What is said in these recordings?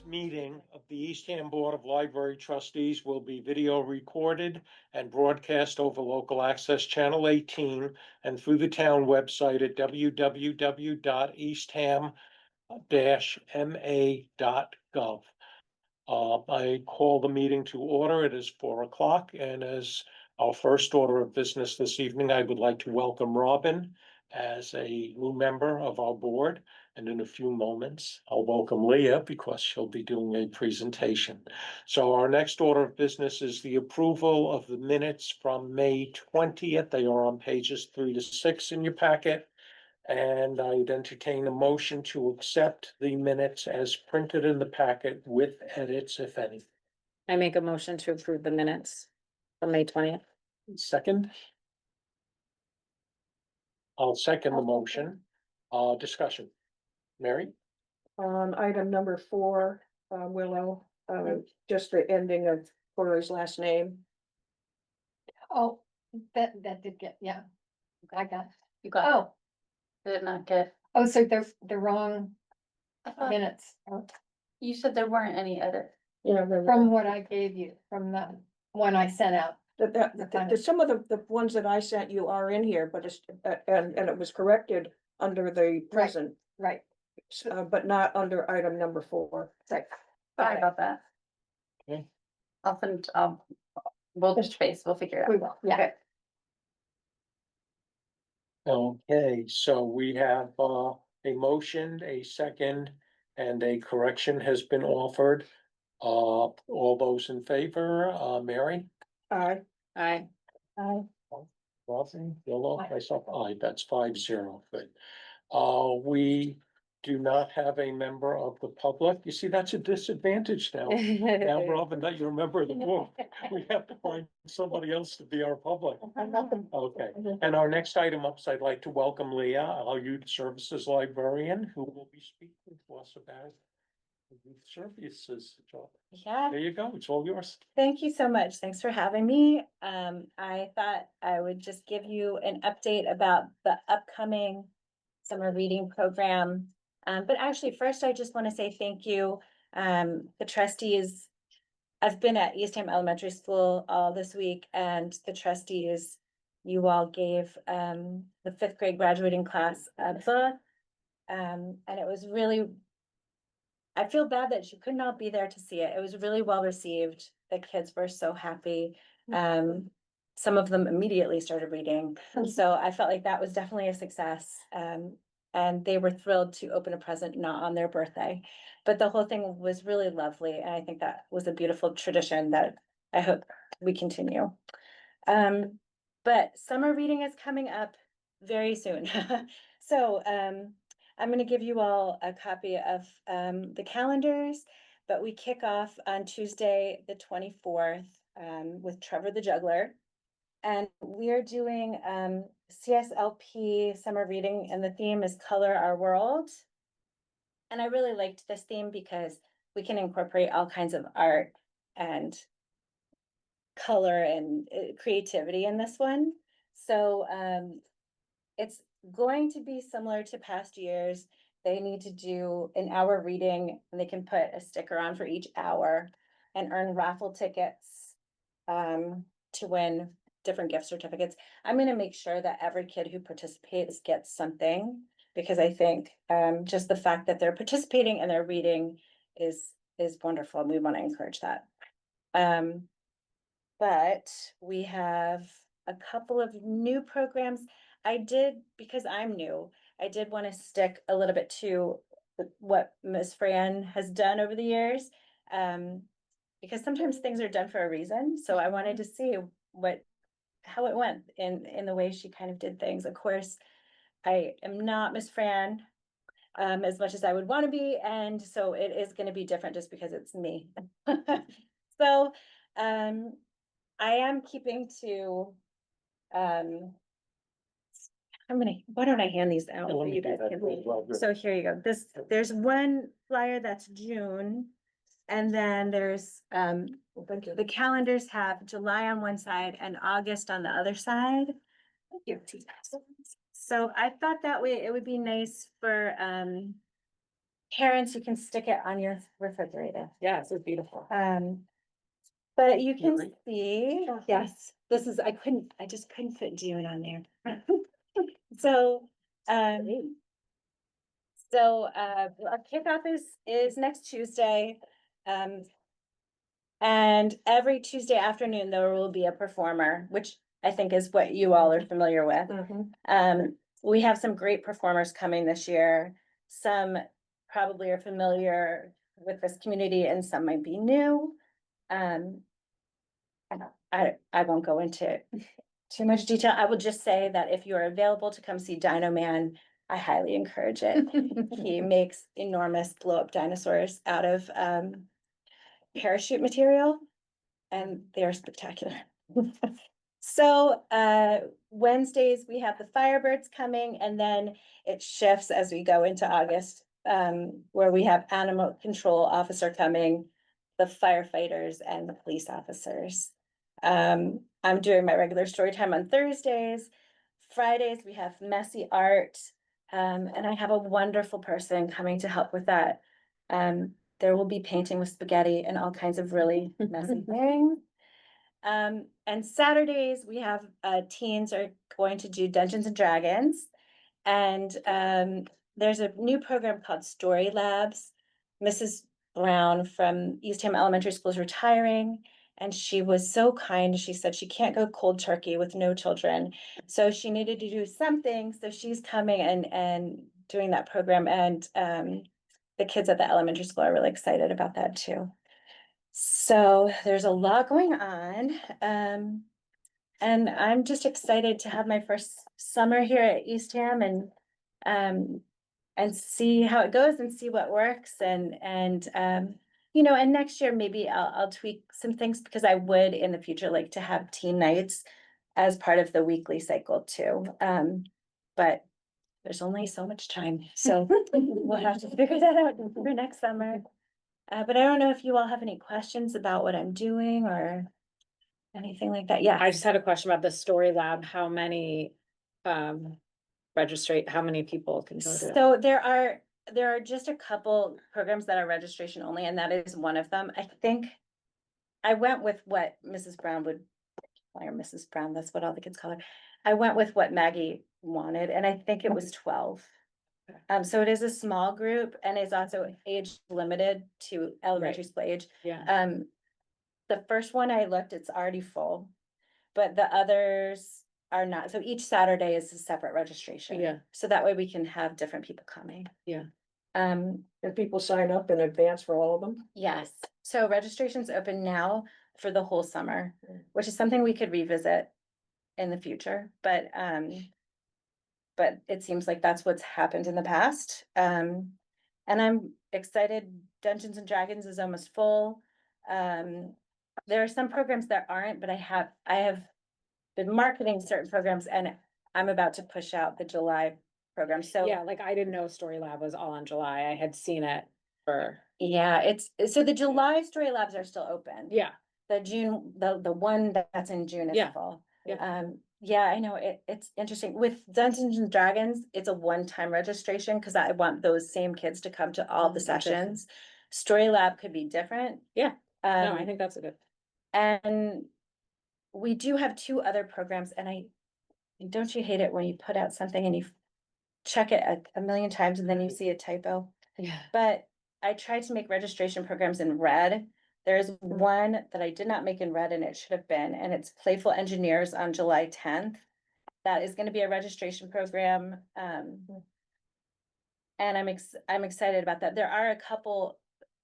meeting of the Eastham Board of Library Trustees will be video recorded and broadcast over local access channel 18 and through the town website at www.eastham-ma.gov. I call the meeting to order. It is 4:00, and as our first order of business this evening, I would like to welcome Robin as a new member of our board. And in a few moments, I'll welcome Leah because she'll be doing a presentation. So our next order of business is the approval of the minutes from May 20th. They are on pages 3 to 6 in your packet. And I'd entertain a motion to accept the minutes as printed in the packet with edits, if any. I make a motion to approve the minutes from May 20th. Second? I'll second the motion. Discussion. Mary? On item number 4, Willow, just the ending of Corey's last name. Oh, that did get, yeah. I got, You got, oh, did not get. oh, so they're the wrong minutes You said there weren't any edits. Yeah, from what I gave you, from the one I sent out. some of the ones that I sent you are in here, but it's, and it was corrected under the present, Right, but not under item number 4. right. Sorry about that. Okay. We'll just face, we'll figure it We out. will, yeah. Okay. Okay, so we have a motion, a second, and a correction has been offered. All those in favor, Mary? Aye. Aye. Rossi, Yellow, Aye. myself, aye, that's 5-0, good. We do not have a member of the public. You see, that's a disadvantage now. Now, Robin, that you're a member of the board, we have to find somebody else to be our public. Okay, and our next item up, I'd like to welcome Leah, our youth services librarian, who will be speaking to us about the youth services job. Yeah, There you go, it's all yours. thank you so much. Thanks for having me. I thought I would just give you an update about the upcoming summer reading program. But actually, first, I just want to say thank you. The trustees, I've been at Eastham Elementary School all this week, and the trustees, you all gave the 5th grade graduating class a book. And it was really, I feel bad that you could not be there to see it. It was really well received. The kids were so happy. Some of them immediately started reading. So I felt like that was definitely a success. And they were thrilled to open a present not on their birthday. But the whole thing was really lovely. And I think that was a beautiful tradition that I hope we continue. But summer reading is coming up very soon. So I'm going to give you all a copy of the calendars, but we kick off on Tuesday, the 24th, with Trevor the Juggler. And we are doing CSLP summer reading, and the theme is Color Our World. And I really liked this theme because we can incorporate all kinds of art and color and creativity in this one. So it's going to be similar to past years. They need to do an hour reading, and they can put a sticker on for each hour and earn raffle tickets to win different gift certificates. I'm going to make sure that every kid who participates gets something, because I think just the fact that they're participating and they're reading is wonderful. We want to encourage that. But we have a couple of new programs. Because I'm new, I did want to stick a little bit to what Ms. Fran has done over the years. Because sometimes things are done for a reason. So I wanted to see how it went in the way she kind of did things. Of course, I am not Miss Fran as much as I would want to be, and so it is going to be different just because it's me. So I am keeping to why don't I hand these out so you guys can read? So here you go. There's one flyer that's June. And then there's, the calendars have July on one side and August on the other side. Thank you. So I thought that way it would be nice for, parents, you can stick it on your refrigerator. Yeah, it's beautiful. But you can Great. see, yes, I just couldn't fit June on there. So, our kickoff is next Tuesday. And every Tuesday afternoon, there will be a performer, which I think is what you all are familiar with. We have some great performers coming this year. Some probably are familiar with this community and some might be new. I won't go into too much detail. I will just say that if you are available to come see Dino Man, I highly encourage it. He makes enormous blow up dinosaurs out of parachute material, and they are spectacular. So Wednesdays, we have the Firebirds coming, and then it shifts as we go into August, where we have animal control officer coming, the firefighters and the police officers. I'm doing my regular story time on Thursdays. Fridays, we have messy art, and I have a wonderful person coming to help with that. There will be painting with spaghetti and all kinds of really messy things. And Saturdays, we have teens are going to do Dungeons and Dragons. And there's a new program called Story Labs. Mrs. Brown from Eastham Elementary School is retiring, and she was so kind. She said she can't go cold turkey with no children, so she needed to do something. So she's coming and doing that program, and the kids at the elementary school are really excited about that too. So there's a lot going on, and I'm just excited to have my first summer here at Eastham and see how it goes and see what works and you know, and next year maybe I'll tweak some things because I would in the future like to have teen nights as part of the weekly cycle too. But there's only so much time, so we'll have to figure that out for next summer. But I don't know if you all have any questions about what I'm doing or anything like that. Yeah. I just had a question about the story lab. How many how many people can go to it? So there are just a couple programs that are registration only, and that is one of them. I think I went with what Mrs. Brown would, or Mrs. Brown, that's what all the kids call her. I went with what Maggie wanted, and I think it was 12. So it is a small group and is also age limited to elementary school age. Yeah. The first one I looked, it's already full, but the others are not. So each Saturday is a separate registration. Yeah. So that way we can have different people coming. Yeah. And people sign up in advance for all of them? Yes. So registration's open now for the whole summer, which is something we could revisit in the future, but it seems like that's what's happened in the past. And I'm excited. Dungeons and Dragons is almost full. There are some programs that aren't, but I have been marketing certain programs and I'm about to push out the July program. So Yeah, like I didn't know Story Lab was all in July. I had seen it for, yeah, so the July Story Labs are still open. yeah, The June, the one that's in June is Yeah. full. Yeah. Yeah, I know, it's interesting. With Dungeons and Dragons, it's a one-time registration, cause I want those same kids to come to all the sessions. Story Lab could be different. Yeah. no, I Um, think that's a good. and we do have two other programs, and don't you hate it when you put out something and you check it a million times and then you see a typo? Yeah. But I tried to make registration programs in red. There's one that I did not make in red and it should have been, and it's Playful Engineers on July 10th. That is gonna be a registration program. And I'm excited about that. There are a couple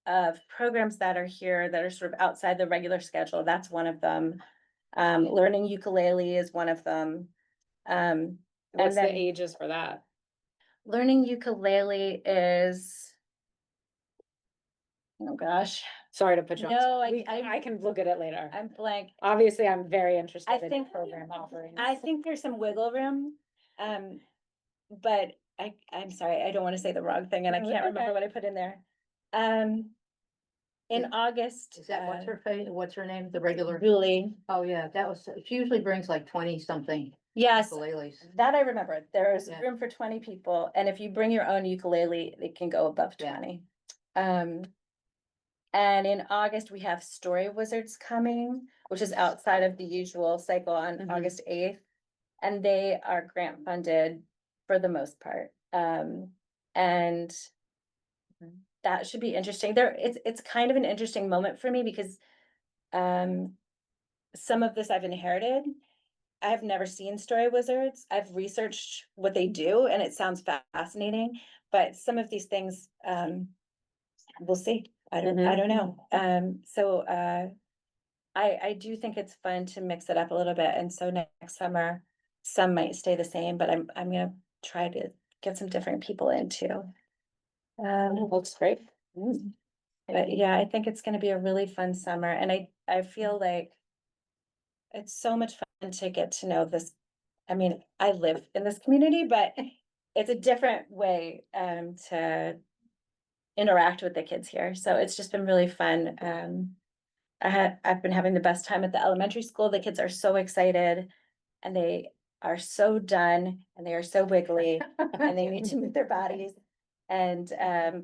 of programs that are here that are sort of outside the regular schedule. That's one of them. Learning ukulele is one of them. What's the then- ages for that? Learning ukulele is, oh gosh, Sorry to put you on. No, I can look at it later. I'm blank. Obviously, I'm very interested I in think- program offerings. I think there's some wiggle room. But I'm sorry, I don't want to say the wrong thing and I No, can't okay. remember what I put in there. In August. Is that what's her name, the regular? Julie, Oh, yeah, that was, she usually brings like 20 something. Yes, Ukuleles. that I remember. There's Yeah. room for 20 people, and if you bring your own ukulele, it can go above Yeah. 20. And in August, we have Story Wizards coming, which is outside of the usual cycle on Mhm. August 8th. And they are grant funded for the most part. And that should be interesting. It's kind of an interesting moment for me because some of this I've inherited. I have never seen Story Wizards. I've researched what they do and it sounds fascinating, but some of these things, we'll see. I don't know. I do think it's fun to mix it up a little bit. And so next summer, some might stay the same, but I'm gonna try to get some different people in too. Looks great. But yeah, I think it's gonna be a really fun summer and I feel like it's so much fun to get to know this. I mean, I live in this community, but it's a different way to interact with the kids here. So it's just been really fun. I've been having the best time at the elementary school. The kids are so excited and they are so done and they are so wiggly and they need to move their bodies. And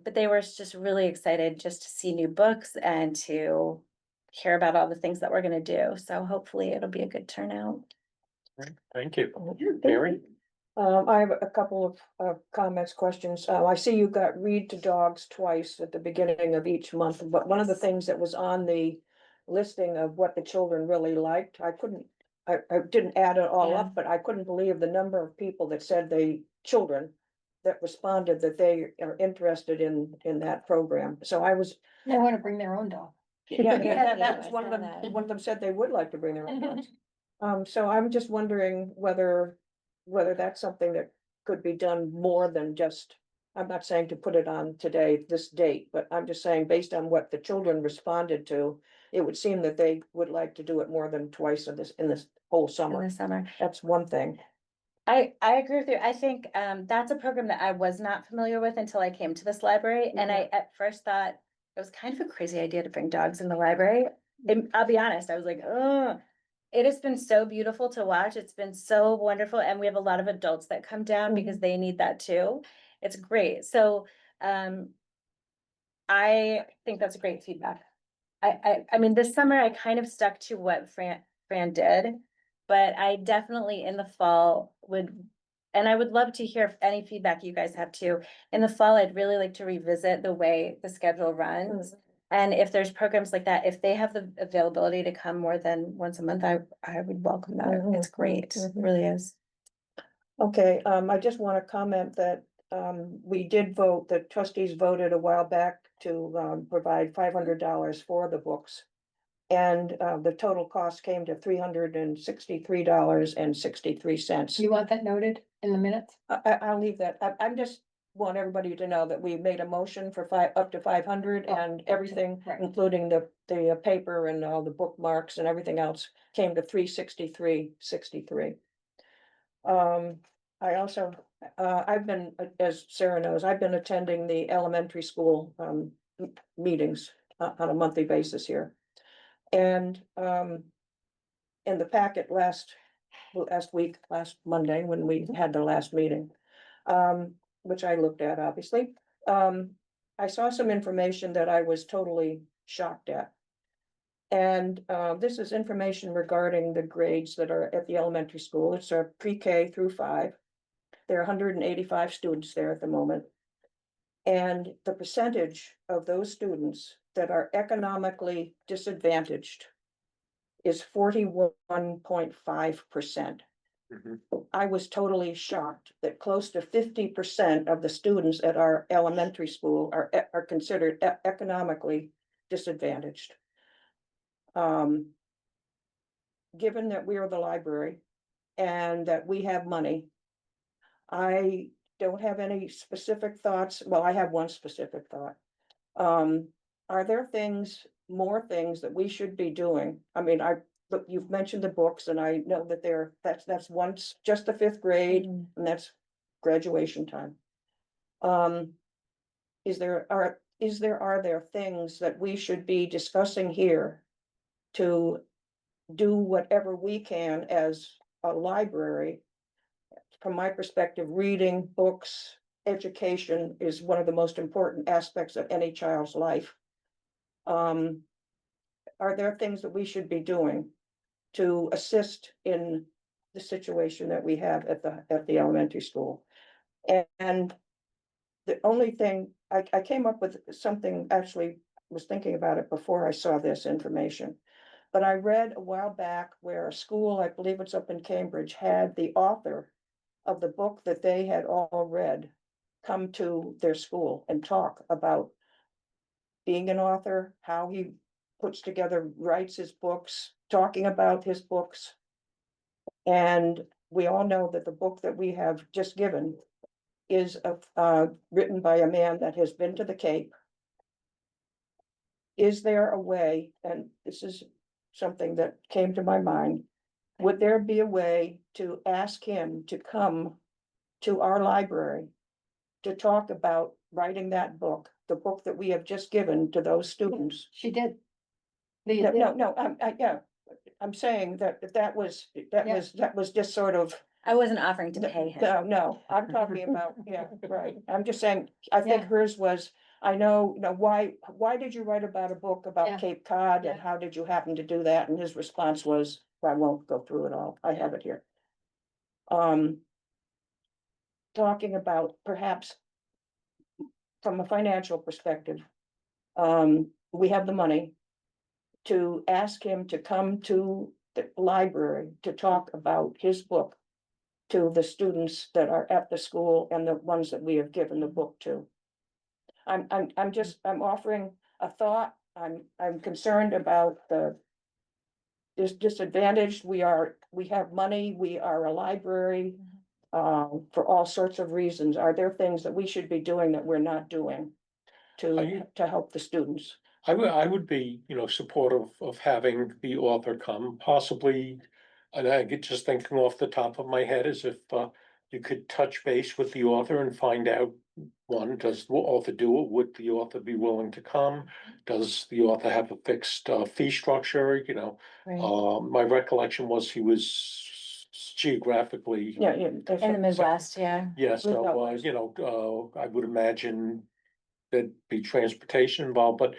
but they were just really excited just to see new books and to hear about all the things that we're gonna do. So hopefully it'll be a good turnout. Thank you. Mary? I have a couple of comments, questions. I see you got read to dogs twice at the beginning of each month, but one of the things that was on the listing of what the children really liked, I didn't add it all Yeah. up, but I couldn't believe the number of people that said children that responded that they are interested in that program. So I was, They wanna bring their own dog. that was I one of saw them, that. one of them said they would like to bring their own dogs. So I'm just wondering whether that's something that could be done more than just, I'm not saying to put it on today, this date, but I'm just saying based on what the children responded to, it would seem that they would like to do it more than twice in this whole In summer. the summer. That's one thing. I agree with you. I think that's a program that I was not familiar with until I came to this library. And I at first thought it was kind of a crazy idea to bring dogs in the library. And I'll be honest, I was like, oh, it has been so beautiful to watch. It's been so wonderful. And we have a lot of adults that come down because they need that too. It's great. So I think that's great feedback. I mean, this summer I kind of stuck to what Fran did, but I definitely in the fall and I would love to hear if any feedback you guys have too. In the fall, I'd really like to revisit the way the schedule runs. And if there's programs like that, if they have the availability to come more than once a month, I would welcome that. It's great, it really is. Okay, I just want to comment that we did vote, the trustees voted a while back to provide $500 for the books. And the total cost came to $363.63. You want that noted in the minutes? I'll leave that. I'm just want everybody to know that we made a motion for up to 500 Oh, and okay, everything, right. including the paper and all the bookmarks and everything else came to $363.63. I also, I've been, as Sarah knows, I've been attending the elementary school meetings on a monthly basis here. And in the packet last week, last Monday, when we had the last meeting, which I looked at, obviously, I saw some information that I was totally shocked at. And this is information regarding the grades that are at the elementary school. It's a pre-K through 5. There are 185 students there at the moment. And the percentage of those students that are economically disadvantaged is 41.5%. I was totally shocked that close to 50% of the students at our elementary school are considered economically disadvantaged. Given that we are the library and that we have money, I don't have any specific thoughts. Well, I have one specific thought. Are there more things that we should be doing? I mean, look, you've mentioned the books and I know that that's once just the 5th grade and that's graduation time. Are there things that we should be discussing here to do whatever we can as a library, from my perspective, reading, books, education is one of the most important aspects of any child's life. Are there things that we should be doing to assist in the situation that we have at the elementary school? And the only thing, I came up with something, actually was thinking about it before I saw this information. But I read a while back where a school, I believe it's up in Cambridge, had the author of the book that they had all read come to their school and talk about being an author, how he puts together, writes his books, talking about his books. And we all know that the book that we have just given is written by a man that has been to the Cape. Is there a way, and this is something that came to my mind, would there be a way to ask him to come to our library to talk about writing that book, the book that we have just given to those students? She did. Yeah, I'm saying that was just sort of, I wasn't offering to pay him. no, I'm talking about, yeah, right. I'm just saying, I think Yeah. hers was, I know, why did you write about a book Yeah. about Cape Cod and Yeah. how did you happen to do that? And his response was, I won't go through it all. I have it here. Talking about perhaps from a financial perspective, we have the money to ask him to come to the library to talk about his book to the students that are at the school and the ones that we have given the book to. I'm offering a thought. I'm concerned about the disadvantaged. We have money, we are a library, for all sorts of reasons. Are there things that we should be doing that we're not doing to help the students? I would be, supportive of having the author come, possibly. And I get just thinking off the top of my head is if you could touch base with the author and find out, one, does the author do it? Would the author be willing to come? Does the author have a fixed fee structure? My recollection was he was geographically. Yeah. In the Midwest, yeah. Yes, so, I would imagine there'd be transportation involved, but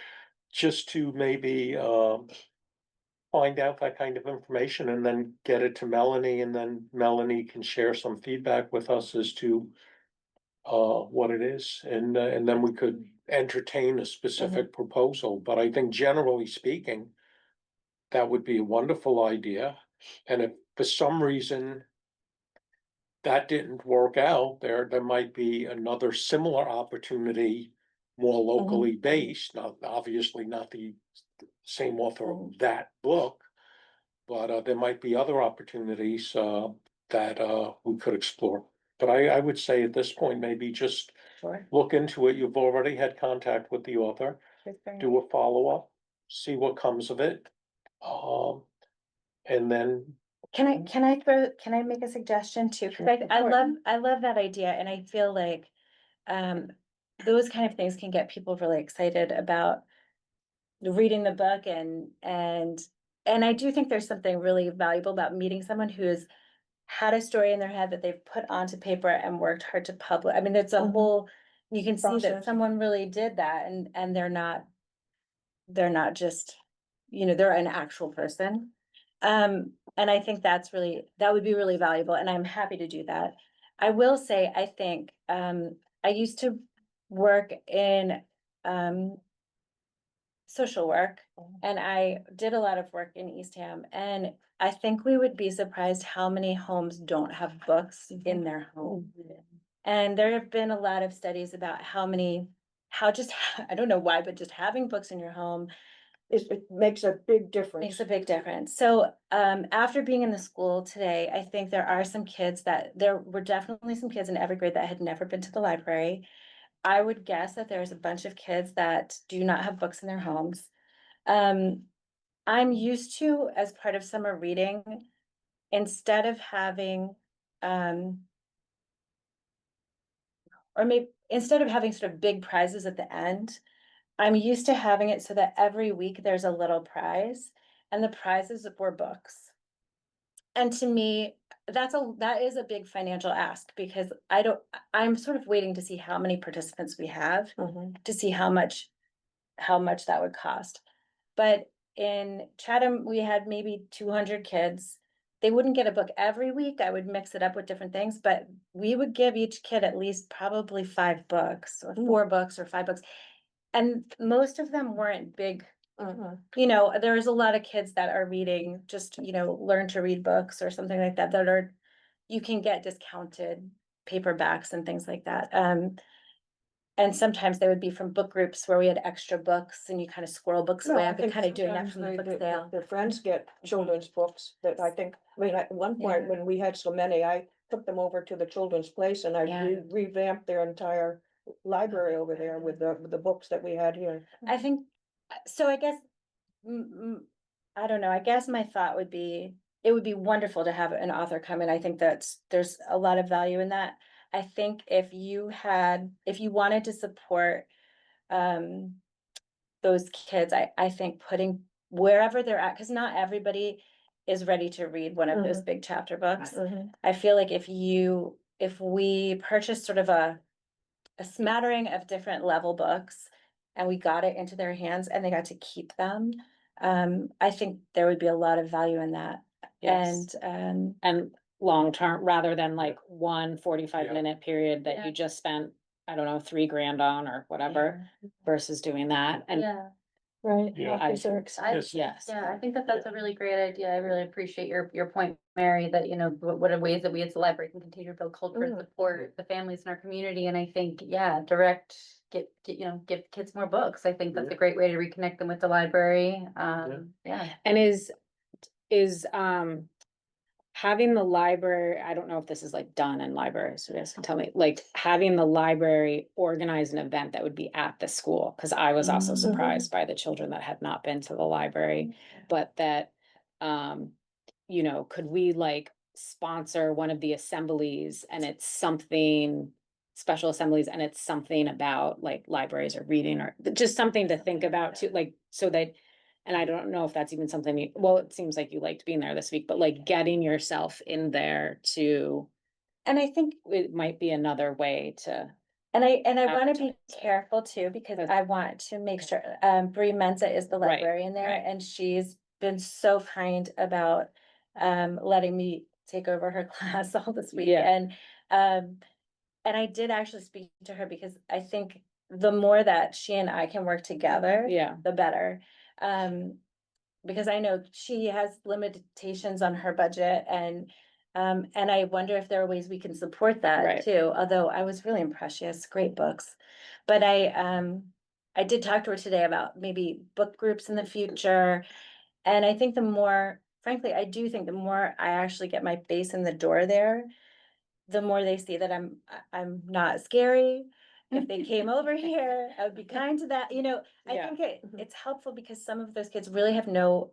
just to maybe find out that kind of information and then get it to Melanie, and then Melanie can share some feedback with us as to what it is, and then we could entertain a specific proposal. But I think generally speaking, that would be a wonderful idea. And if for some reason that didn't work out, there might be another similar opportunity, more locally based, not obviously not the same author of that book, but there might be other opportunities that we could explore. But I would say at this point, maybe just Sure. look into it. You've already had contact with the author, do a follow-up, see what comes of it. And then, Can I make a suggestion too? 'Cause I love that idea, and I feel like, those kind of things can get people really excited about reading the book, and I do think there's something really valuable about meeting someone who's had a story in their head that they've put onto paper and worked hard to publish. I mean, it's a whole, you can see that Process. someone really did that, and they're not just, they're an actual person. And I think that would be really valuable, and I'm happy to do that. I will say, I think, I used to work in, social work, and I did a lot of work in Eastham, and I think we would be surprised how many homes don't have books in their home. And there have been a lot of studies about I don't know why, but just having books in your home It makes a big difference. makes a big difference. So, after being in the school today, I think there were definitely some kids in every grade that had never been to the library. I would guess that there's a bunch of kids that do not have books in their homes. I'm used to, as part of summer reading, instead of having, sort of big prizes at the end, I'm used to having it so that every week there's a little prize, and the prizes were books. And to me, that is a big financial ask, because I'm sort of waiting to see how many participants we have, Mhm. to see how much that would cost. But in Chatham, we had maybe 200 kids. They wouldn't get a book every week. I would mix it up with different things, but we would give each kid at least probably 5 books or 4 books or 5 books. And most of them weren't big. Mhm. There's a lot of kids that are reading, just, learn to read books or something like that, you can get discounted paperbacks and things like that. And sometimes they would be from book groups where we had extra books and you kind of squirrel books No, away. I I've been think kind of doing that sometimes from the they- book the- sale. Their friends get children's books that I think, at one point, Yeah. when we had so many, I took them over to the children's place and I Yeah. revamped their entire library over there with the books that we had here. I think, so I guess, I don't know, I guess my thought would be, it would be wonderful to have an author come in. I think there's a lot of value in that. I think if you wanted to support, those kids, I think putting wherever they're at, because not everybody is ready to read one of those Mhm. big chapter books. Mhm. I feel like if we purchased sort of a smattering of different level books and we got it into their hands and they got to keep them, I think there would be a lot of value in that. Yes. And long-term, rather than like one 45-minute period that Yeah. you just spent, I don't know, $3,000 on or whatever, versus doing that. And Yeah, Right. Yeah. Authors are I, expensive. yes, yeah, I think that that's a really great idea. I really appreciate your point, Mary, that, what are ways that we as the library can continue to build culture and support the families in our community. And I think, yeah, give kids more books. I think that's a great way to reconnect them with the library. Yeah. and is having the library, I don't know if this is like done in libraries, so you guys can tell me, like having the library organize an event that would be at the school, because I was also surprised by the children that had not been to the library, but that could we like sponsor one of the assemblies and it's something special assemblies and it's something about like libraries or reading or just something to think about too, like so that. And I don't know if that's even something well, it seems like you liked being there this week, but like getting yourself in there to, And I think, it might be another way to, and I want to be Advertise. careful too, because But- I want to make sure, Bree Mensa is the Right, librarian there, right. and she's been so kind about letting me take over her class all this week. Yeah. And I did actually speak to her, because I think the more that she and I can work together, yeah, the better. Because I know she has limitations on her budget, and I wonder if there are ways we can support that Right. too, although I was really impressed. She has great books. But I did talk to her today about maybe book groups in the future. And I think frankly, I do think the more I actually get my face in the door there, the more they see that I'm not scary. If they came over here, I would be kind to that, I Yeah. think it's helpful, because some of those kids really have no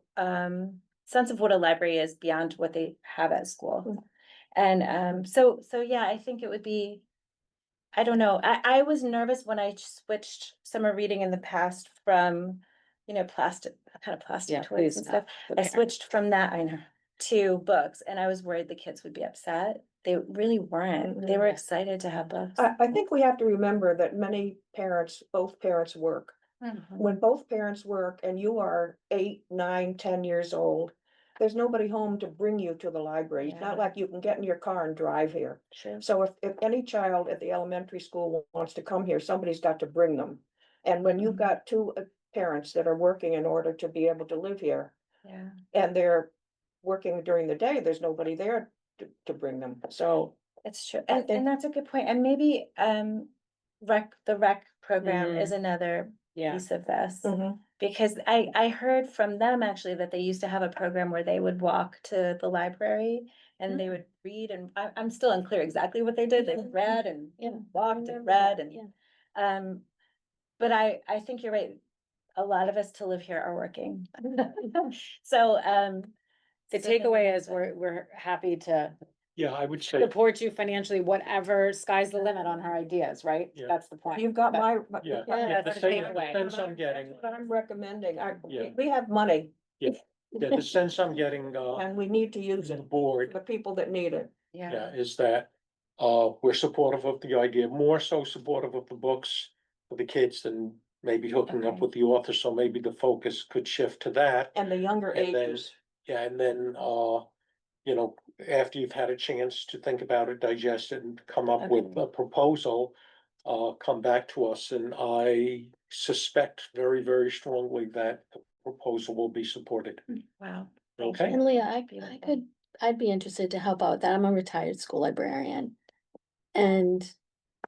sense of what a library is beyond what they have at school. And so yeah, I think it would be, I don't know, I was nervous when I switched summer reading in the past from, plastic Yeah, toys please. and stuff. The I parent- switched from that, I know, to books, and I was worried the kids would be upset. They really weren't. They were excited to have books. I think we have to remember that both parents work. Mhm. When both parents work and you are 8, 9, 10 years old, there's nobody home to bring you to the library. It's not Yeah. like you can get in your car and drive here. Sure. So if any child at the elementary school wants to come here, somebody's got to bring them. And when you've got two parents that are working in order to be able to live here, Yeah. and they're working during the day, there's nobody there to bring them. So It's true. I And think- that's a good point. And maybe the rec program Mhm. is another Yeah. piece of this. Mhm. Because I heard from them actually that they used to have a program where they would walk to the library and they would read, and I'm still unclear exactly what they did. They read and walked and read and but I think you're right. A lot of us to live here are working. So The so maybe takeaway that's is we're happy to Yeah, I would say, support you financially, whatever, sky's the limit on her ideas, right? Yeah. That's the point. You've got my. Yeah, yeah, the that's the same, takeaway. sense I'm getting, What I'm recommending, Yeah. we have money. Yeah. Yeah, the sense I'm getting, And we need to use the it, board, the people that need it. yeah, is that, we're supportive of the idea, more so supportive of the books for the kids than maybe hooking up Okay. with the author, so maybe the focus could shift to that. And the younger And then- ages. Yeah, and then, you know, after you've had a chance to think about it, digest it, and come up with Okay. a proposal, come back to us, and I suspect very, very strongly that the proposal will be supported. Wow. Okay. And Leah, I Beautiful. could, I'd be interested to help out with that. I'm a retired school librarian. And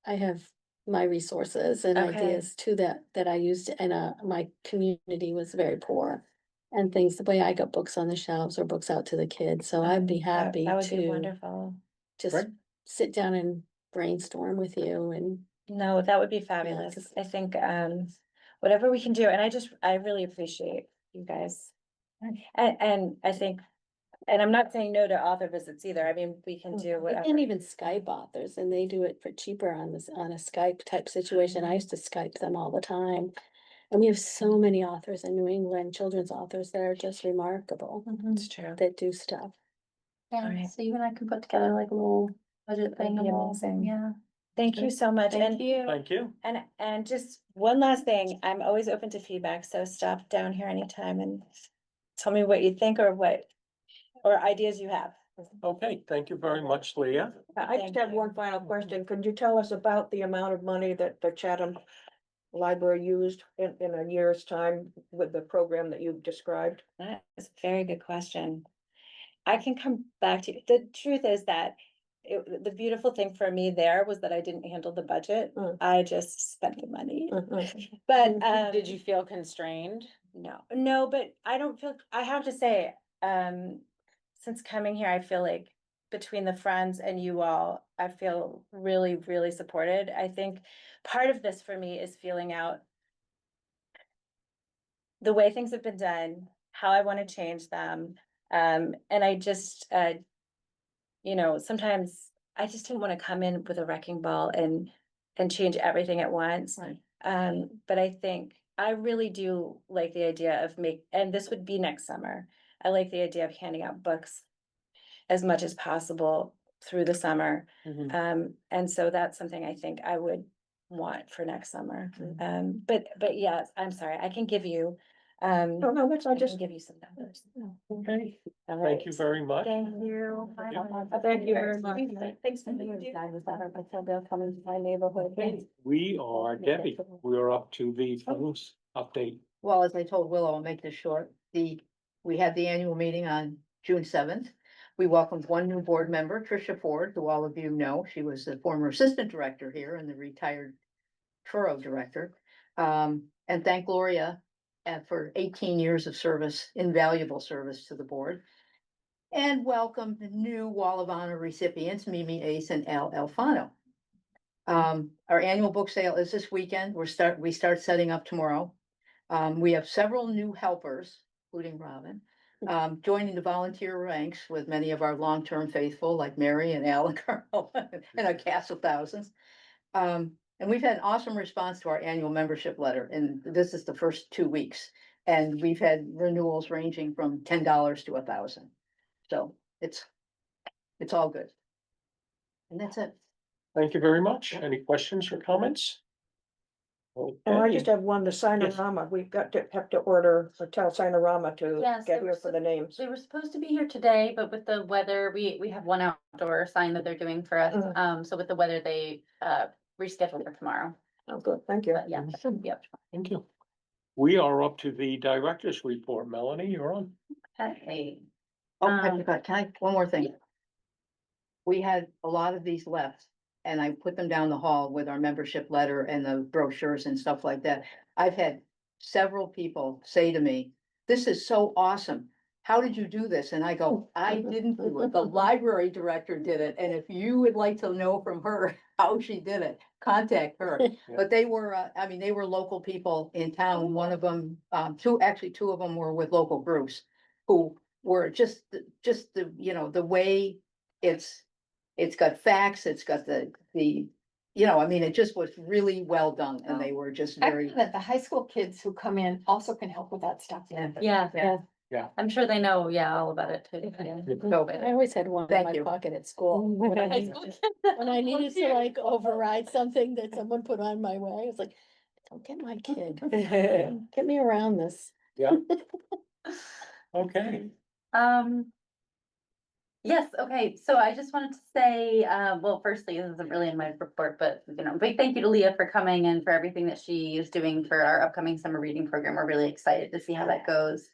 I have my resources and Okay. ideas too that I used, and my community was very poor. And things, the way I got books on the shelves or books out to the kids, so I'd be happy That would be to wonderful. just Right. sit down and brainstorm with you and. No, that would be fabulous. 'cause- I think, whatever we can do, and I really appreciate you guys. And I think, and I'm not saying no to author visits either. I mean, we can do We whatever. can even Skype authors, and they do it for cheaper on a Skype type situation. I used to Skype them all the time. And we have so many authors in New England, children's authors that are just remarkable, It's true. that do stuff. Yeah, Alright. so you and I can put together like a little budget That'd thing be and we'll, amazing. yeah. Thank you so much. Thank And you. Thank you. And just one last thing, I'm always open to feedback, so stop down here anytime and tell me what you think or ideas you have. Okay, thank you very much, Leah. I just Thank have you. one final question. Could you tell us about the amount of money that the Chatham Library used in a year's time with the program that you've described? That is a very good question. I can come back to, the truth is that the beautiful thing for me there was that I didn't handle the budget. Mm. I just spent the money. Mhm. But, Did you feel constrained? No, but I don't feel, I have to say, since coming here, I feel like between the friends and you all, I feel really, really supported. I think part of this for me is feeling out the way things have been done, how I want to change them. And I just, sometimes I just didn't want to come in with a wrecking ball and change everything at once. Right. But I think I really do like the idea of and this would be next summer. I like the idea of handing out books as much as possible through the summer. And so that's something I think I would want for next summer. But yes, I'm sorry, I can give you, No, that's, I I can just, give you some numbers. Okay, All thank you right. very much. Thank you. Thank you very much. Thanks for being here. I told they'll come into my neighborhood. Okay, we are, Debbie, we are up to the funds update. Well, as I told Willow, I'll make this short. We had the annual meeting on June 7th. We welcomed one new board member, Tricia Ford, who all of you know. She was the former assistant director here and the retired Truro director. And thank Gloria for 18 years of service, invaluable service to the board. And welcome the new Wall of Honor recipients, Mimi Ace and Al Alfano. Our annual book sale is this weekend. We start setting up tomorrow. We have several new helpers, including Robin, joining the volunteer ranks with many of our long-term faithful like Mary and Al and Carl and a cast of thousands. And we've had an awesome response to our annual membership letter, and this is the first 2 weeks. And we've had renewals ranging from $10 to $1,000. So it's all good. And that's it. Thank you very much. Any questions or comments? and I just Okay, have one, the Sinorama. We've got to have to order or tell Sinorama to Yes, get they here were for the names. They were supposed to be here today, but with the weather, we have one outdoor sign that they're doing for us. So with the weather, they rescheduled for tomorrow. Oh, good, thank you. But yeah, that should be up. thank you. We are up to the director's report. Melanie, you're on. Hey. Oh, I forgot, one more thing. We had a lot of these left and I put them down the hall with our membership letter and the brochures and stuff like that. I've had several people say to me, this is so awesome. How did you do this? And I go, I didn't do it. The library director did it. And if you would like to know from her how she did it, contact her. But they were, they were local people in town. One of them, two of them were with local groups who were just the, the way it's got facts, it's got it just was really well done and they were just I very. think that the high school kids who come in also can help with that stuff. Yeah. I'm sure they know, yeah, all about it too. Yeah. So, I always had one in Thank my you. pocket at school. When I needed when I needed to like override something that someone put on my way, I was like, don't get my kid. Get me around this. Yeah. Okay, Yes, okay, so I just wanted to say, well, firstly, this isn't really in my report, but, big thank you to Leah for coming and for everything that she is doing for our upcoming summer reading program. We're really excited to see how that goes.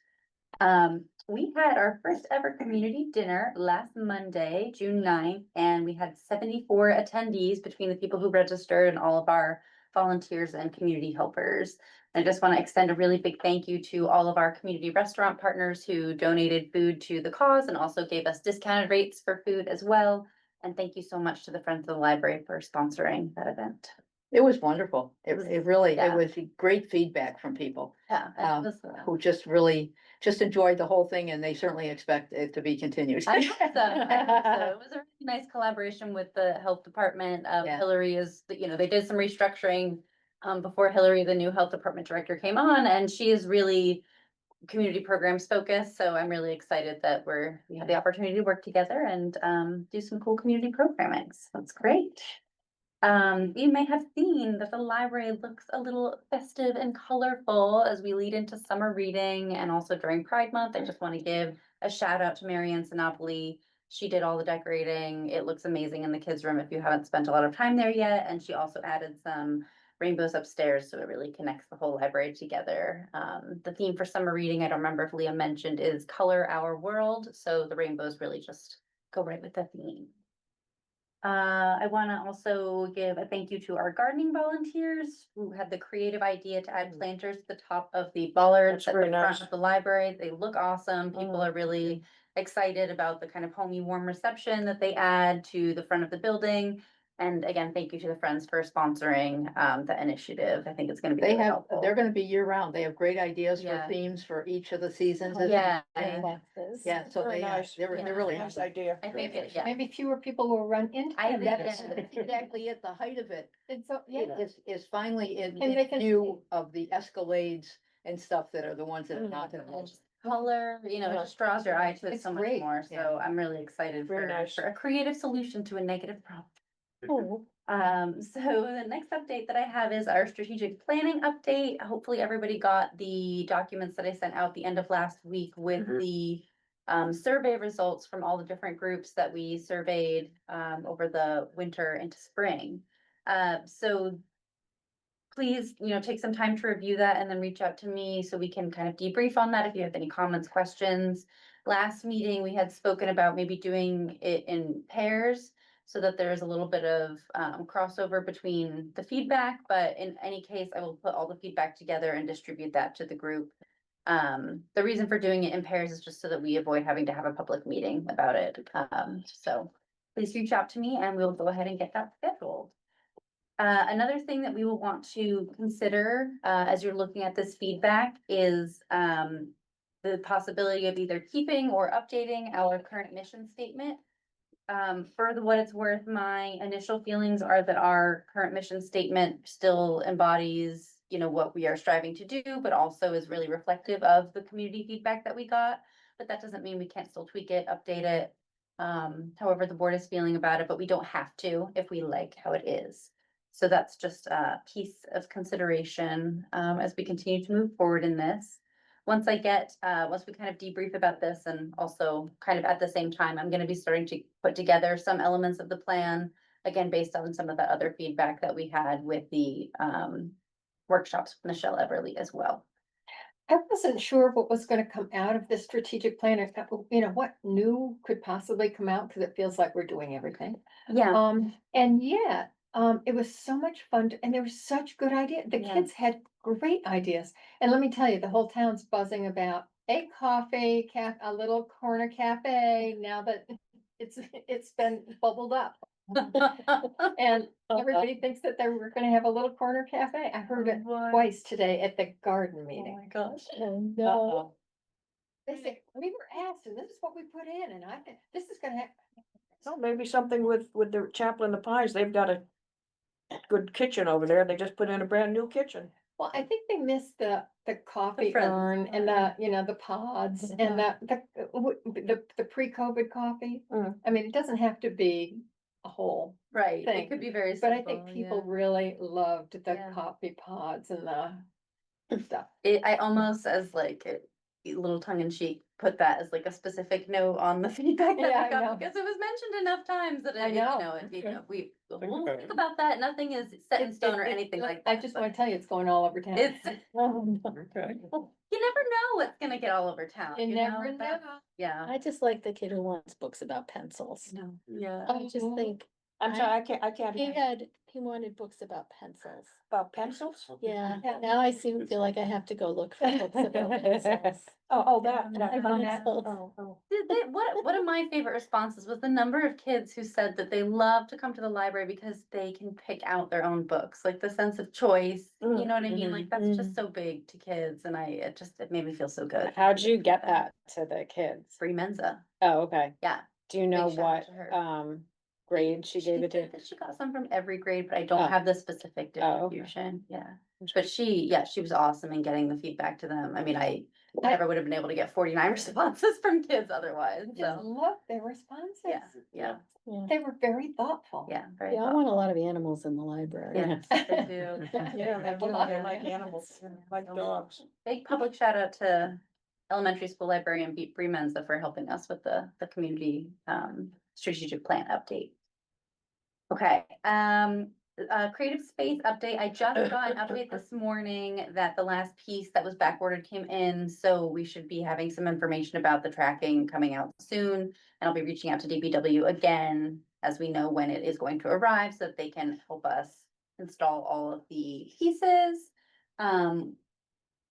We had our first ever community dinner last Monday, June 9th, and we had 74 attendees between the people who registered and all of our volunteers and community helpers. I just want to extend a really big thank you to all of our community restaurant partners who donated food to the cause and also gave us discounted rates for food as well. And thank you so much to the Friends of the Library for sponsoring that event. It was wonderful. It really, it Yeah. was great feedback from people Yeah, it was, who just really just enjoyed the whole thing, and they certainly expect it to be continued. I hope so. I hope so. It was a really nice collaboration with the health department. Yeah. Hillary is, they did some restructuring before Hillary, the new health department director, came on, and she is really community programs focused. So I'm really excited that we had the opportunity to work together and do some cool community programming. So that's great. You may have seen that the library looks a little festive and colorful as we lead into summer reading and also during Pride Month. I just want to give a shout out to Marianne Sinopoli. She did all the decorating. It looks amazing in the kids' room if you haven't spent a lot of time there yet. And she also added some rainbows upstairs, so it really connects the whole library together. The theme for summer reading, I don't remember if Leah mentioned, is Color Our World. So the rainbows really just go right with the theme. I want to also give a thank you to our gardening volunteers who had the creative idea to add planters to the top of the bollards That's at the very front nice. of the library. They look awesome. People are really excited about the kind of homey, warm reception that they add to the front of the building. And again, thank you to the Friends for sponsoring the initiative. I think it's going to be They really have, helpful. they're gonna be year round. They have great ideas for Yeah. themes for each of the seasons. Yeah. Yeah, so Very they, nice. they're Yeah. really. Nice idea. I think it, yeah. Maybe fewer people will run into I them. think That's it- exactly at the height of it. And so, yeah. Is finally in And they can view of the Escalades and stuff that are the ones that are not. Color, it Yeah. just draws your eye to it It's so much great, more. yeah. So I'm really excited Very for, nice. for a creative solution to a negative problem. Oh, So the next update that I have is our strategic planning update. Hopefully everybody got the documents that I sent out the end of last week with Mhm. the survey results from all the different groups that we surveyed over the winter into spring. So please, take some time to review that and then reach out to me so we can kind of debrief on that if you have any comments, questions. Last meeting, we had spoken about maybe doing it in pairs so that there's a little bit of crossover between the feedback, but in any case, I will put all the feedback together and distribute that to the group. The reason for doing it in pairs is just so that we avoid having to have a public meeting about it. So please reach out to me and we'll go ahead and get that scheduled. Another thing that we will want to consider, as you're looking at this feedback is, the possibility of either keeping or updating our current mission statement. For what it's worth, my initial feelings are that our current mission statement still embodies, what we are striving to do, but also is really reflective of the community feedback that we got. But that doesn't mean we can't still tweak it, update it, however the board is feeling about it, but we don't have to if we like how it is. So that's just a piece of consideration as we continue to move forward in this. Once we kind of debrief about this and also kind of at the same time, I'm going to be starting to put together some elements of the plan, again, based on some of the other feedback that we had with the workshops with Michelle Everly as well. I wasn't sure what was gonna come out of this strategic plan, or, what new could possibly come out, because it feels like we're doing everything. Yeah. And yet, it was so much fun, and there were such good ideas. The Yeah. kids had great ideas. And let me tell you, the whole town's buzzing about a coffee a little corner cafe, now that it's been bubbled up. And everybody thinks that they were gonna have a little corner cafe. I heard it twice today at the garden meeting. my gosh. no. They said, we were asked, and this is what we put in, and I think this is gonna happen. So maybe something with the Chaplain the Pies, they've got a good kitchen over there, they just put in a brand new kitchen. Well, I think they missed the the coffee friends. urn and the, you know, the pods and the pre-COVID coffee. I mean, it doesn't have to be a whole Right, thing, it could be very but I simple, think people yeah. really loved the Yeah. coffee pods and the stuff. I almost as like a little tongue in cheek, put that as like a specific note on the feedback Yeah, that I we got, know. because it was mentioned enough times that I it, know. we'll Okay. think about that, nothing is set in stone or anything like that. I just but wanna tell you, it's going all over town. It's, Okay. you never know what's gonna get all over town, You you never know? know. That's- Yeah. I just like the kid who wants books about pencils. No, yeah. I just think, I'm sorry, I can't. he wanted books about pencils. About pencils? Yeah, Yeah. now I feel like I have to go look for books about pencils. Oh, that. Pencils. One of my favorite responses was the number of kids who said that they love to come to the library because they can pick out their own books, like the sense of choice, you know what I mean? Like, that's just so big to kids, and it made me feel so good. How'd you get that to the kids? Free Mensa, Oh, okay. yeah. Do you know Big shout out what, to her. grade she gave it to? said that she got some from every grade, but I don't Oh. have the specific Oh, okay. distribution, yeah. But she was awesome in getting the feedback to them. I mean, I never would have been able to get 49 responses from kids otherwise, Just so, love their responses. yeah, They were very thoughtful. yeah, very Yeah, I want a thoughtful. lot of animals in the library. Yes, they do. Yeah, they do, love they it. like animals, like dogs. Big public shout out to elementary school librarian Beat Bremenza for helping us with the community strategic plan update. Okay, creative space update. I just got an update this morning that the last piece that was back ordered came in, so we should be having some information about the tracking coming out soon. And I'll be reaching out to DPW again, as we know when it is going to arrive, so that they can help us install all of the pieces.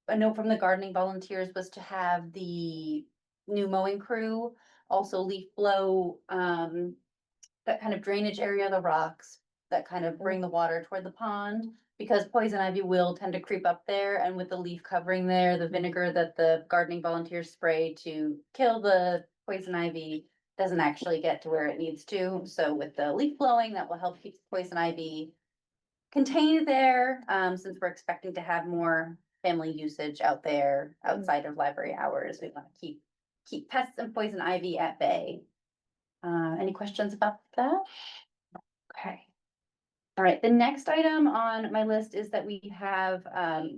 A note from the gardening volunteers was to have the new mowing crew also leaf blow, that kind of drainage area, the rocks that kind of bring the water toward the pond. Because poison ivy will tend to creep up there, and with the leaf covering there, the vinegar that the gardening volunteers spray to kill the poison ivy doesn't actually get to where it needs to. So with the leaf blowing, that will help keep poison ivy contained there, since we're expecting to have more family usage out there outside of library hours. We want to keep pests and poison ivy at bay. Any questions about that? Okay. All right, the next item on my list is that we have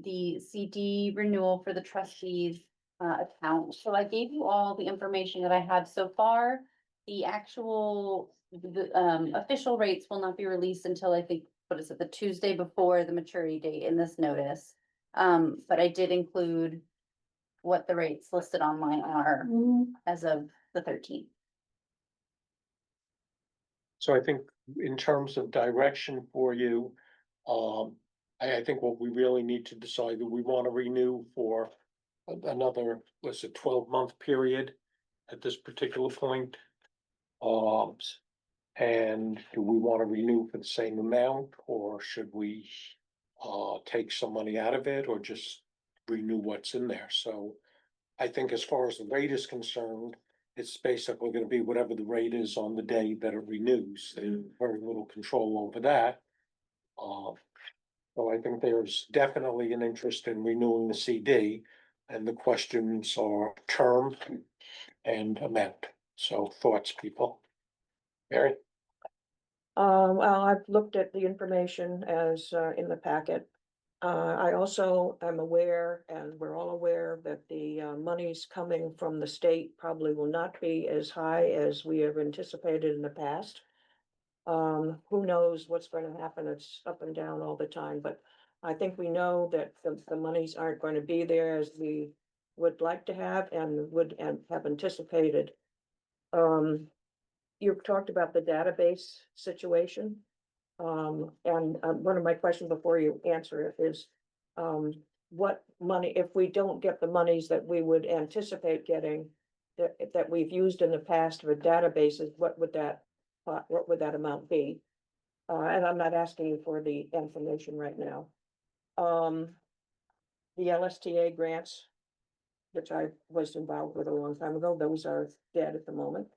the CD renewal for the trustees account. So I gave you all the information that I have so far. The actual official rates will not be released until I think, what is it, the Tuesday before the maturity date in this notice. But I did include what the rates listed online are as of the 13th. So I think in terms of direction for you, I think what we really need to decide that we want to renew for another, was it 12-month period at this particular point? And do we want to renew for the same amount, or should we take some money out of it, or just renew what's in there? So I think as far as the rate is concerned, it's basically gonna be whatever the rate is on the day that it renews. There's very little control over that. So I think there's definitely an interest in renewing the CD, and the questions are term and amount. So thoughts, people? Mary? Well, I've looked at the information as in the packet. I also am aware, and we're all aware, that the monies coming from the state probably will not be as high as we have anticipated in the past. Who knows what's going to happen? It's up and down all the time, but I think we know that the monies aren't going to be there as we would like to have and have anticipated. You've talked about the database situation. And one of my questions before you answer it is, what money, if we don't get the monies that we would anticipate getting, that we've used in the past for databases, what would that amount be? And I'm not asking you for the information right now. The LSTA grants, which I was involved with a long time ago, those are dead at the moment.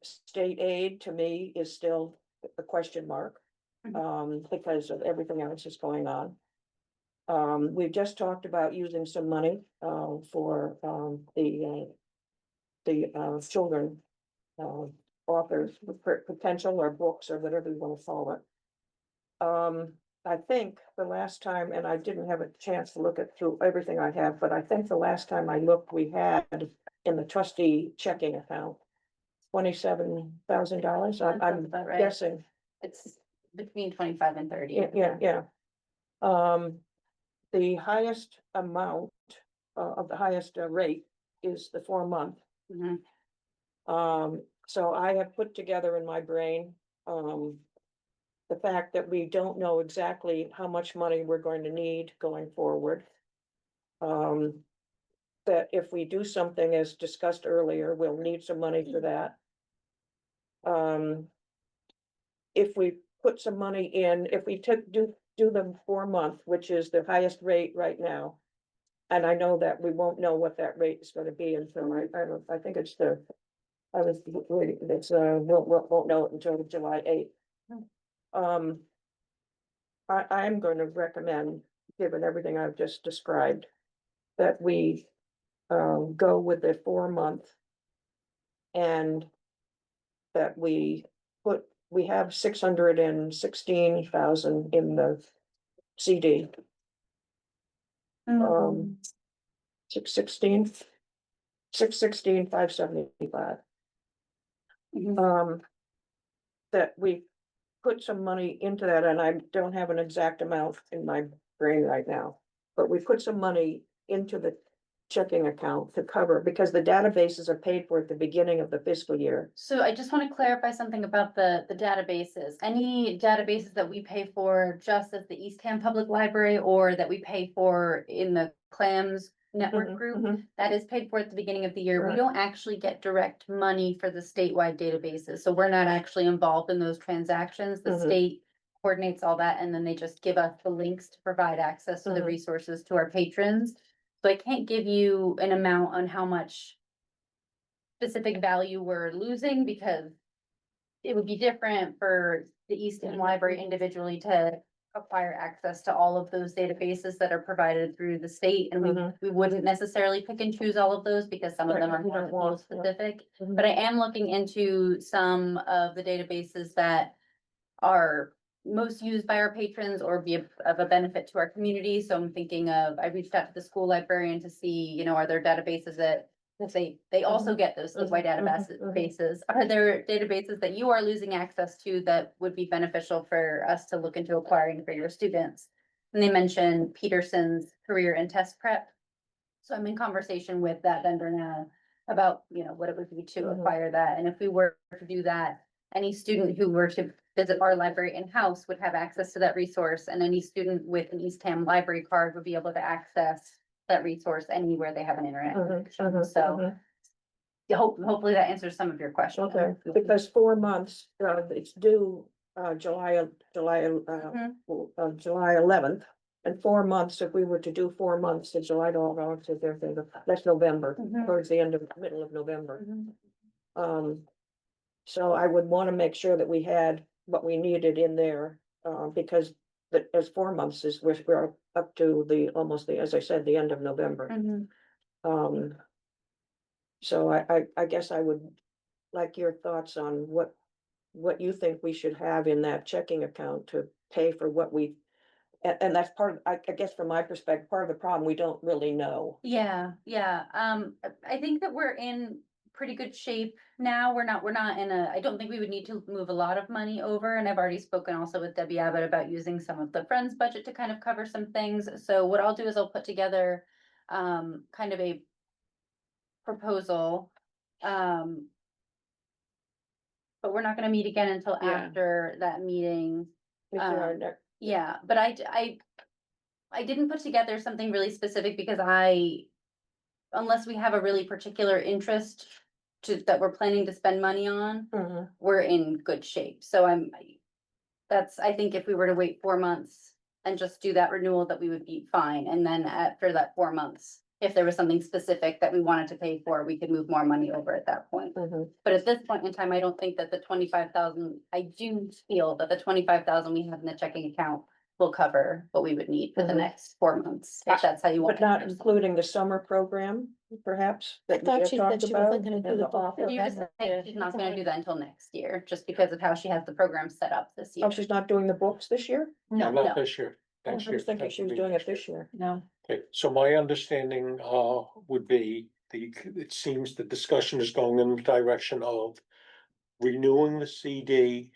State aid to me is still a question mark, because of everything else that's going on. We've just talked about using some money, for, the children, authors, potential or books or whatever you wanna call it. I think the last time, and I didn't have a chance to look at through everything I have, but I think the last time I looked, we had in the trustee checking account $27,000. That sounds I'm about right. guessing. It's between 25 and 30. Yeah. The highest amount, of the highest rate is the 4-month. Mhm. So I have put together in my brain, the fact that we don't know exactly how much money we're going to need going forward. That if we do something as discussed earlier, we'll need some money for that. If we put some money in, if we do the 4-month, which is the highest rate right now. And I know that we won't know what that rate is gonna be until I think it's won't know it until July 8th. I'm going to recommend, given everything I've just described, that we go with the 4-month. And that we have 616,000 in the CD. 616,575. Mhm. That we put some money into that, and I don't have an exact amount in my brain right now. But we put some money into the checking account to cover, because the databases are paid for at the beginning of the fiscal year. So I just want to clarify something about the databases. Any databases that we pay for just as the Eastham Public Library or that we pay for in the CLAMS network group, that is paid for at the beginning of the year. We Right. don't actually get direct money for the statewide databases. So we're not actually involved in those transactions. The state coordinates all that, and then they just give us the links to provide access to the resources to our patrons. So I can't give you an amount on how much specific value we're losing, because it would be different for the Eastham Library individually to acquire access to all of those databases that are provided through the state. And we wouldn't necessarily pick and choose all of those because some of them are more school specific. But I am looking into some of the databases that are most used by our patrons or be of a benefit to our community. So I'm thinking of, I reached out to the school librarian to see, are there databases that they also get those statewide databases. Are there databases that you are losing access to that would be beneficial for us to look into acquiring for your students? And they mentioned Peterson's career and test prep. So I'm in conversation with that vendor now about, what it would be to acquire that. And if we were to do that, any student who were to visit our library in-house would have access to that resource, and any student with an Eastham library card would be able to access that resource anywhere they have an internet connection. So hopefully that answers some of your questions. Okay, because 4 months, it's due, July 11th. And 4 months, if we were to do 4 months, to July to August, that's November, towards the middle of November. So I would want to make sure that we had what we needed in there, because as 4 months is, we're up to almost as I said, the end of November. So I guess I would like your thoughts on what you think we should have in that checking account to pay for what and that's I guess from my perspective, part of the problem, we don't really know. Yeah. I think that we're in pretty good shape now. We're not I don't think we would need to move a lot of money over. And I've already spoken also with Debbie Abbott about using some of the Friends budget to kind of cover some things. So what I'll do is I'll put together kind of a proposal. But we're not gonna meet again until after that meeting. Yeah, but I didn't put together something really specific because unless we have a really particular interest that we're planning to spend money on, we're in good shape. So I think if we were to wait 4 months and just do that renewal, that we would be fine. And then after that 4 months, if there was something specific that we wanted to pay for, we could move more money over at that point. But at this point in time, I don't think that the 25,000, I do feel that the 25,000 we have in the checking account will cover what we would need for the Mhm. next 4 months, if that's how you want. But not it. including the summer program, perhaps? I that thought Leah she said talked she wasn't about, gonna do and the fall offer. You just think she's not gonna do that until next year, just because of how she has the program set up this year. Oh, she's not doing the books this year? No, No. not this year. I Next was year. thinking she was doing it this year. No. Okay, so my understanding would be it seems the discussion is going in the direction of renewing the CD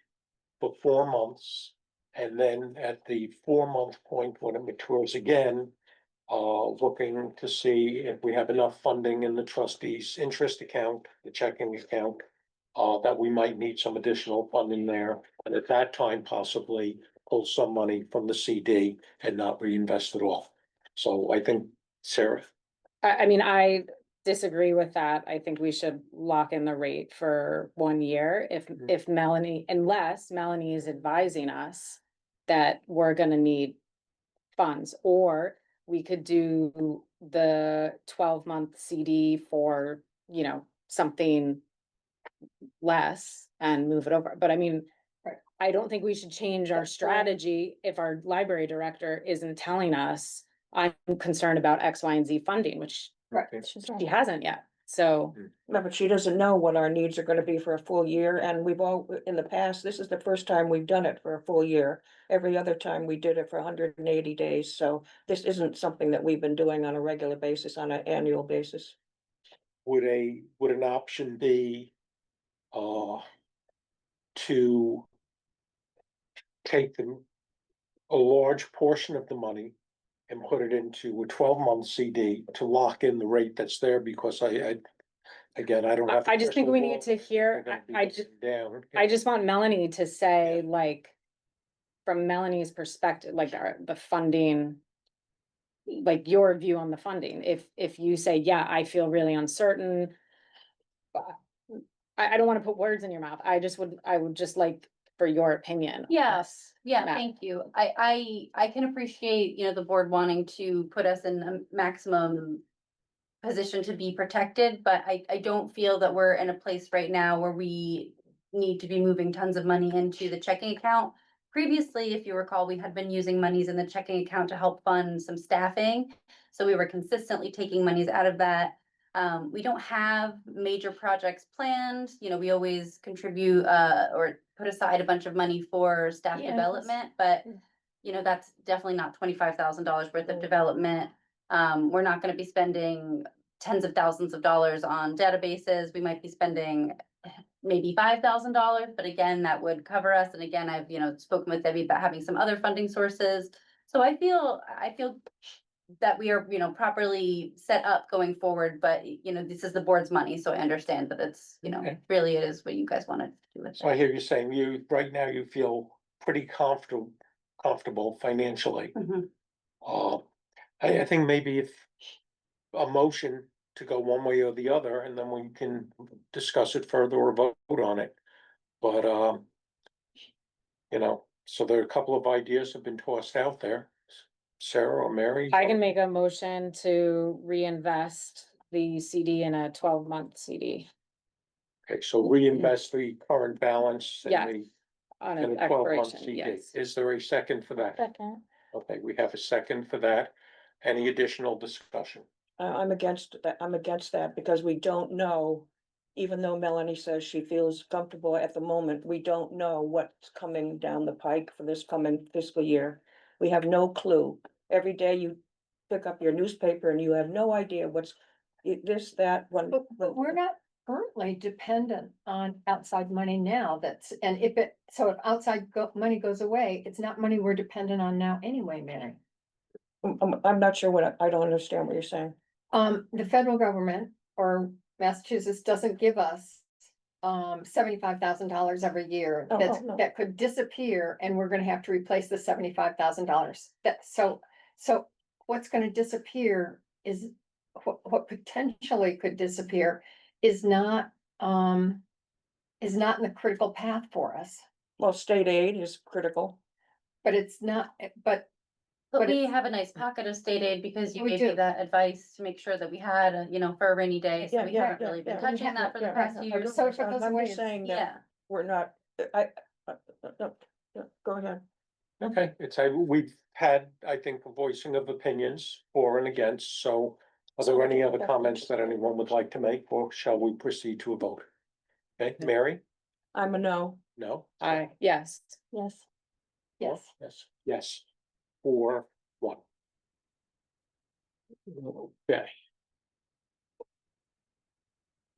for 4 months. And then at the 4 month point, when it matures again, looking to see if we have enough funding in the trustees interest account, the checking account. That we might need some additional funding there, and at that time possibly pull some money from the CD and not reinvest it all. So I think, Sarah, I mean, I disagree with that. I think we should lock in the rate for 1 year if Melanie, unless Melanie is advising us that we're gonna need funds, or we could do the 12-month CD for, something less and move it over. But I mean, Right. I don't think we should change our That's fine. strategy if our library director isn't telling us, I'm concerned about X, Y, and Z funding, which she hasn't yet. So No, but she doesn't know what our needs are gonna be for a full year, and we've all, in the past, this is the first time we've done it for a full year. Every other time we did it for 180 days, so this isn't something that we've been doing on a regular basis, on an annual basis. would an option be to take a large portion of the money and put it into a 12-month CD to lock in the rate that's there, because again, I don't have. a I just think crystal we ball. need to hear, They're gonna be I up just, and down. I just want Melanie to say, like, from Melanie's perspective, like the funding, like your view on the funding. If you say, yeah, I feel really uncertain. I don't want to put words in your mouth. I would just like for your opinion. on Yeah, this, Yeah, Matt. thank you. I can appreciate, the board wanting to put us in a maximum position to be protected, but I don't feel that we're in a place right now where we need to be moving tons of money into the checking account. Previously, if you recall, we had been using monies in the checking account to help fund some staffing. So we were consistently taking monies out of that. We don't have major projects planned, we always contribute, or put aside a bunch of money for staff Yeah. development, but that's definitely not $25,000 worth of development. We're not gonna be spending tens of thousands of dollars on databases. We might be spending maybe $5,000, but again, that would cover us. And again, I've, spoken with Debbie about having some other funding sources. So I feel that we are, properly set up going forward, but this is the board's money, so I understand that it's, Okay. really it is what you guys wanted to do with So I it. hear you saying right now you feel pretty comfortable financially. Mhm. I think maybe if a motion to go one way or the other, and then we can discuss it further or vote on it. But, so there are a couple of ideas have been tossed out there. Sarah or Mary? I can make a motion to reinvest the CD in a 12-month CD Okay, so reinvest the current balance Yeah. in on a an 12-month expiration, CD. yes. Is there a second for that? Second. Okay, we have a second for that. Any additional discussion? I'm against that because we don't know, even though Melanie says she feels comfortable at the moment, we don't know what's coming down the pike for this coming fiscal year. We have no clue. Every day you pick up your newspaper and you have no idea what's this, that, one. But we're not currently dependent on outside money now. And if outside money goes away, it's not money we're dependent on now anyway, Mary. I'm not sure I don't understand what you're saying. The federal government or Massachusetts doesn't give us $75,000 every year No. that could disappear, and we're gonna have to replace the $75,000. So what's gonna disappear is what potentially could disappear is not in the critical path for us. Well, state aid is critical. But it's not, but But But we it's- have a nice pocket of state aid because you We gave me do. that advice to make sure that we had, for a rainy day, so Yeah, we yeah, haven't really been yeah. touching that for the Yeah, past I few know. years. So if it goes I'm away, just saying that Yeah, we're not, no, go ahead. Okay, we've had, I think, a voicing of opinions for and against, so are there any other comments that anyone would like to make, or shall we proceed to a vote? Okay, Mary? I'm a no. No? Yes. Yes. Yes. Yes, yes, 4-1. Okay.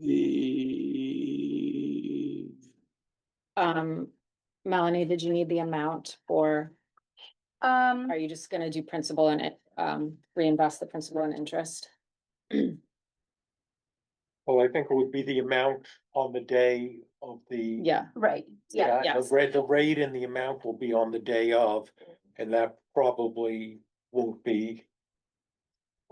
The, Melanie, did you need the amount or are you just gonna do principal and reinvest the principal and interest? well, I think it would be the amount on the day of the. Yeah, Right, yeah, Yeah, yes. the rate and the amount will be on the day of, and that probably won't be.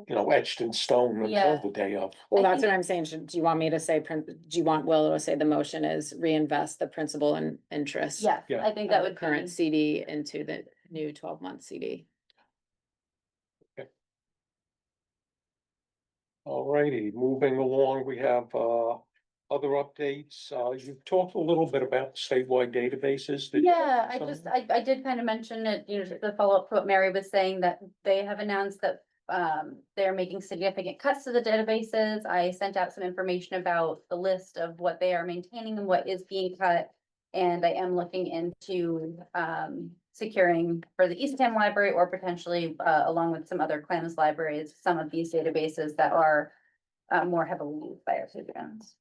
Etched in stone until Yeah. the day of. Well, I that's think- what I'm saying. Do you want me to say, do you want Will to say the motion is reinvest the principal and interest? yes, Yeah. I think that of the would current be, CD into the new 12-month CD. Alrighty, moving along, we have other updates. You've talked a little bit about statewide databases. Did you yeah, have some? I did kind of mention it, just to follow up to what Mary was saying, that they have announced that they're making significant cuts to the databases. I sent out some information about the list of what they are maintaining and what is being cut. And I am looking into securing for the Eastham Library or potentially along with some other Clams libraries, some of these databases that are more heavily used by our citizens.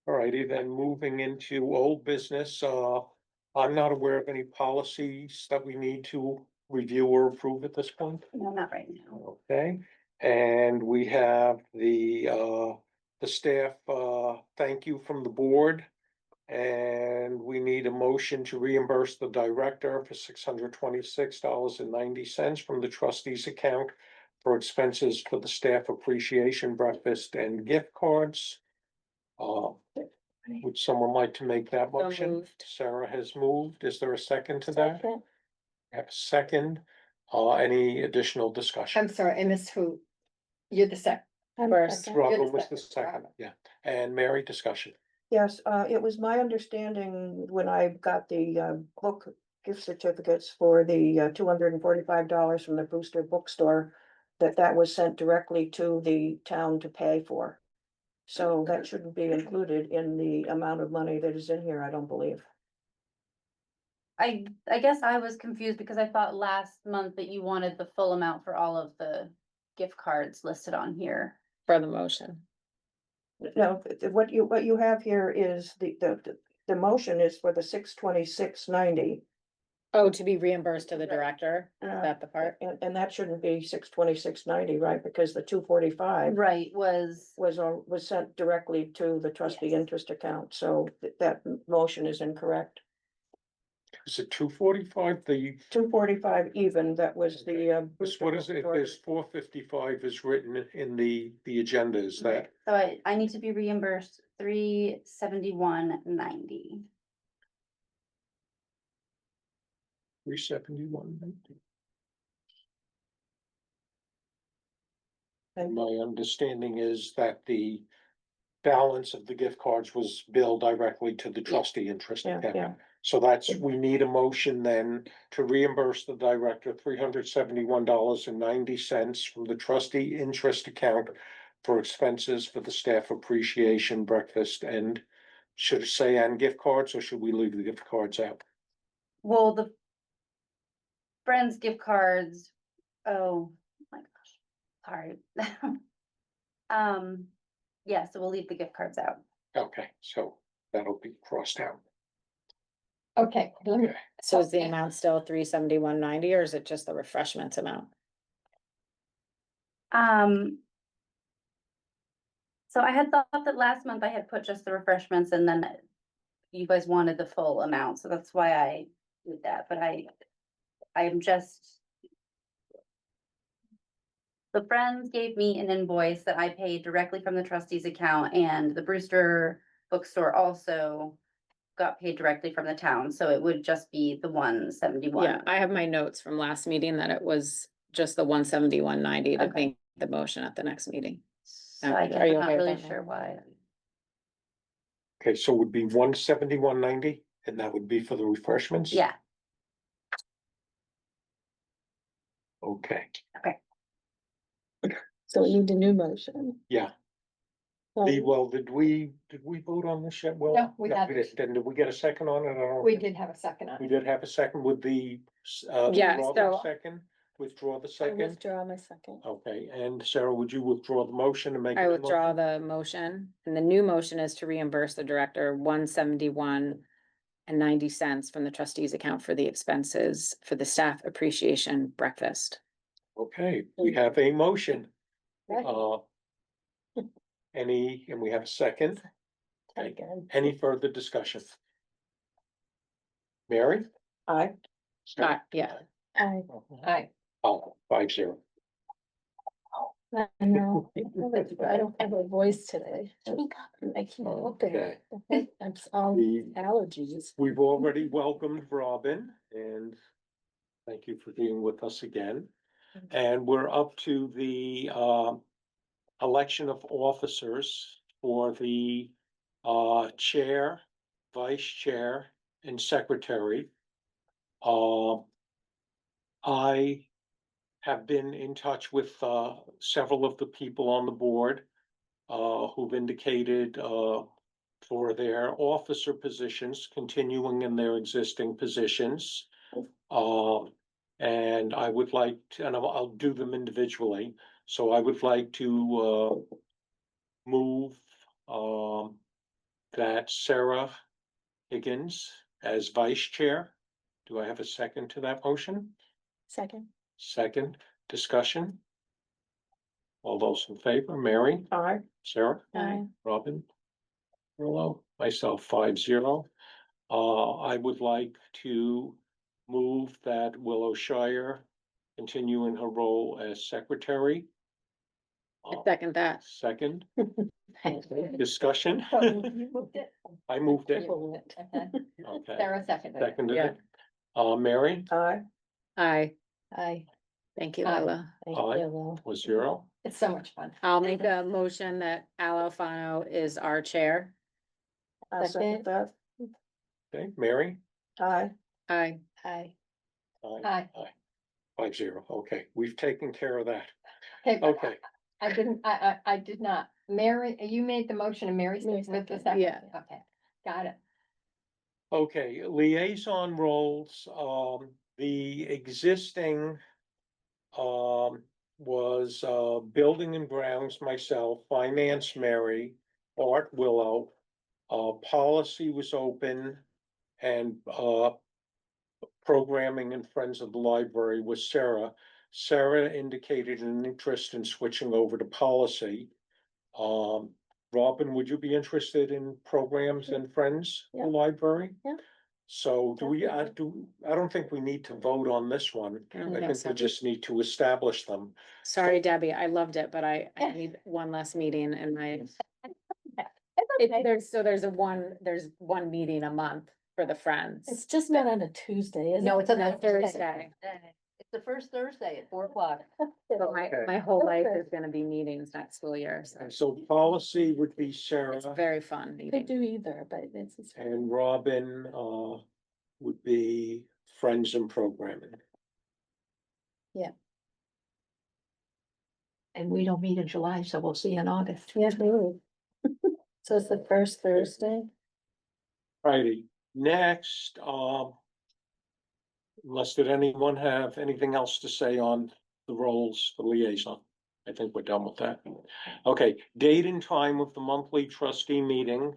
Alrighty, then moving into old business, I'm not aware of any policies that we need to review or approve at this point. No, not right now. Okay, and we have the staff, thank you from the board. And we need a motion to reimburse the director for $626.90 from the trustees account for expenses for the staff appreciation breakfast and gift cards. Would someone like to make that So motion? moved. Sarah has moved. Is there a second to that? Second. Have a second. Any additional discussion? I'm sorry, I missed who. You're the sec. I'm First. second. Robin You're the was the second, second, Robin. yeah. And Mary, discussion. Yes, it was my understanding when I got the book gift certificates for the $245 from the Brewster Bookstore, that was sent directly to the town to pay for. So that shouldn't be included in the amount of money that is in here, I don't believe. I guess I was confused because I thought last month that you wanted the full amount for all of the gift cards listed on here. For the motion. No, what you have here is the motion is for the $626.90. Oh, to be reimbursed to the director, is Yeah. that the part? And that shouldn't be $626.90, right? Because the $245 Right, was, was sent directly to the trustee Yes. interest account, so that motion is incorrect. Is it 245? The, $245 even, that was the. this, Brewster what is it? Bookstore. There's 455 is written in the agenda, is that? so I need to be reimbursed $371.90. 371? And- My understanding is that the balance of the gift cards was billed directly to the trustee interest Yeah, account. yeah. So we need a motion then to reimburse the director $371.90 from the trustee interest account for expenses for the staff appreciation breakfast, and should it say and gift cards, or should we leave the gift cards out? Well, the Friends gift cards, oh my gosh, sorry. Yeah, so we'll leave the gift cards out. Okay, so that'll be crossed out. Okay, let me, So is the amount still 371.90 or is it just the refreshments amount? So I had thought that last month I had put just the refreshments and then you guys wanted the full amount, so that's why I did that, but I am just. The Friends gave me an invoice that I paid directly from the trustees account, and the Brewster Bookstore also got paid directly from the town, so it would just be the 171. Yeah, I have my notes from last meeting that it was just the 171.90 to Okay. make the motion at the next meeting. So I Are guess you I'm not okay with really that, sure why. Okay, so it would be 171.90, and that would be for the refreshments? Yeah, Okay, So we need a new motion. yeah. Well, did we vote on this yet? Well, No, we didn't. haven't. Did we get a second on it? I don't We think- did have a second on We it. did have a second with the, Yeah, withdraw the so- second, withdraw the I second. withdraw my second. Okay, and Sarah, would you withdraw the motion and make? I a new withdraw motion? the motion, and the new motion is to reimburse the director 171.90 from the trustees account for the expenses for the staff appreciation breakfast. Okay, we have a motion. Right. And we have a second. Again. Any further discussion? Mary? Aye. Yeah, I Oh, 5-0. know, I don't have a voice today. I can't help Okay. it. I'm all The- allergies. We've already welcomed Robin, and thank you for being with us again. And we're up to the election of officers for the chair, vice chair, and secretary. I have been in touch with several of the people on the board who've indicated for their officer positions, continuing in their existing positions. And I would like to, and I'll do them individually. So I would like to move that Sarah Higgins as vice chair. Do I have a second to that motion? Second. Second, discussion? All those in favor, Mary, Aye. Sarah, Aye. Robin? Hello, myself 5-0. I would like to move that Willow Shire continue in her role as secretary. I second that. Second, discussion? So you moved it? I moved it. Okay. Okay, Sarah seconded. it. seconded Yeah. it. Mary Aye. Aye, Aye. thank you, Aye. Lola. Thank Aye. you, Will. was 0. It's so much fun. I'll make a motion that Al Alfano is our chair. I second that. Okay, Mary? Aye. Aye. Aye. Aye. 5-0. Okay, we've taken care of that. Okay, but Okay, I did not. Mary, you made the motion and Mary Mary with the seconded. second. Yeah. Okay, got it. okay, liaison roles, the existing was building and grounds, myself, finance, Mary, art, Willow. Policy was open, and programming and Friends of the Library was Sarah. Sarah indicated an interest in switching over to policy. Robin, would you be interested in programs and Friends of Yeah. the Library? Yeah. So I don't think we need to vote on this one. I don't I think think so. we just need to establish them. Sorry, Debbie, I loved it, but I need one less meeting in my, okay. there's one meeting a month for the Friends. It's just not on a Tuesday, is it? No, it's on No, the Thursday. It's the first Thursday at 4 o'clock. But Okay. my whole life is gonna be meetings next school year, so And so policy would be it's Sarah, very fun Could meeting. do either, but it's. and Robin would be Friends and Programming. And we don't meet in July, so we'll see in August. Yeah, really. So it's the first Thursday? Righty, next, unless did anyone have anything else to say on the roles for liaison? I think we're done with that. Okay, date and time of the monthly trustee meeting.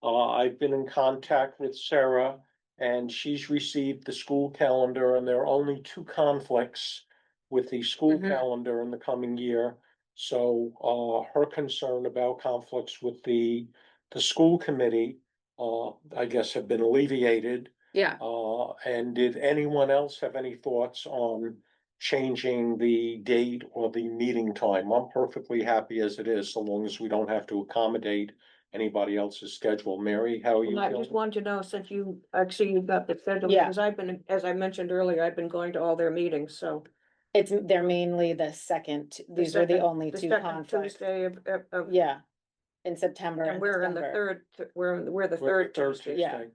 I've been in contact with Sarah, and she's received the school calendar, and there are only 2 conflicts with the school Mhm. calendar in the coming year. So, her concern about conflicts with the school committee, I guess have been alleviated. Yeah, And did anyone else have any thoughts on changing the date or the meeting time? I'm perfectly happy as it is, so long as we don't have to accommodate anybody else's schedule. Mary, how are you Well, I just feeling? wanted to know, since you, actually you've got the schedule, Yeah. because I've been, as I mentioned earlier, I've been going to all their meetings, so. they're mainly the second, these are the second- only the 2 second conflicts. Tuesday of, Yeah. In September and and we're in the December. we're the third Tuesday. Yeah.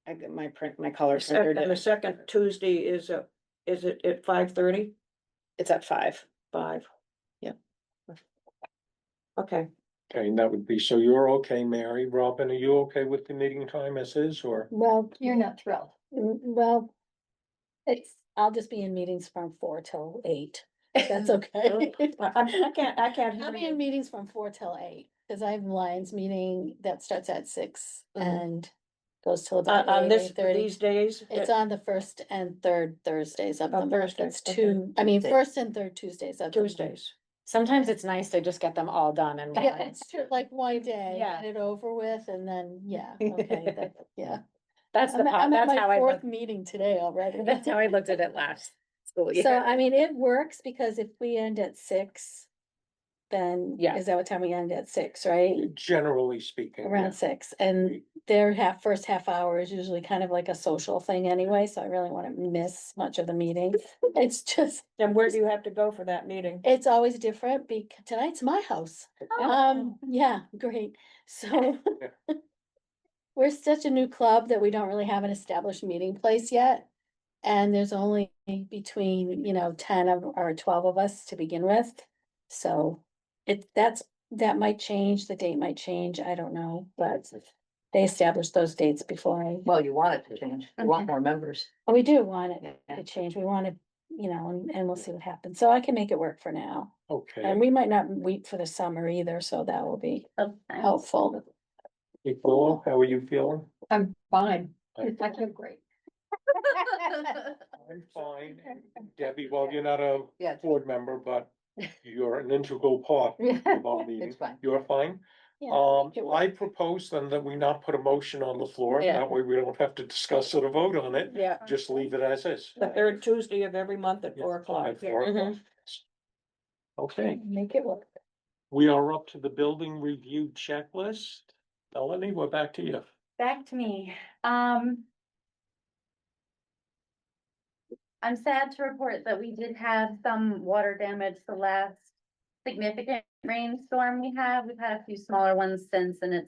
I got my color And printer. the second Tuesday is is it at 5:30? It's at 5. 5. Yep. Okay, Okay, and that would be, so you're okay, Mary. Robin, are you okay with the meeting time as is, or? Well, You're not thrilled. well, I'll just be in meetings from 4 till 8. That's okay. I can't hear I'll be in you. meetings from 4 till 8, because I have a Lions meeting that starts at 6 Mhm. and goes till about On 8, this, 8:30. these days? It's on the first and third Thursdays of Oh, the month. Thursday, It's okay. 2, I mean, Tuesday. first and third Tuesdays of the month. Tuesdays. Sometimes it's nice to just get them all done and. Yeah, it's true, like one day, Yeah. get it over with, and then, yeah, okay, yeah. That's the, I'm at that's how my I fourth looked, meeting today already. that's how I looked at it last school year. So, I mean, it works, because if we end at 6, then, Yeah. is that what time we end at 6, right? Generally speaking, yeah. Around 6, and their first half hour is usually kind of like a social thing anyway, so I really wanna miss much of the meeting. It's just, Then where do you have to go for that meeting? it's always different, because tonight's my house. Yeah, great, so. We're such a new club that we don't really have an established meeting place yet. And there's only between, 10 of or 12 of us to begin with. So that might change, the date might change, I don't know, but they established those dates before Well, you want it to change. You want Okay. more members. we do want it Yeah. to change. We want to, and we'll see what happens. So I can make it work for now. Okay. And we might not wait for the summer either, so that will be helpful. Nicole, how are you feeling? I'm fine. I'm I feel great. I'm fine. Debbie, well, you're not a Yeah. board member, but you're an integral part of our meeting. It's fine. You're fine? Yeah, make it work. I propose then that we not put a motion on the floor. Yeah. That way we don't have to discuss it or vote on it. Yeah. Just leave it as is. The third Tuesday of every month at 4:00. At 4:00. Okay, Make it work. we are up to the building review checklist. Melanie, we're back to you. Back to me. I'm sad to report that we did have some water damage the last significant rainstorm we had. We've had a few smaller ones since, and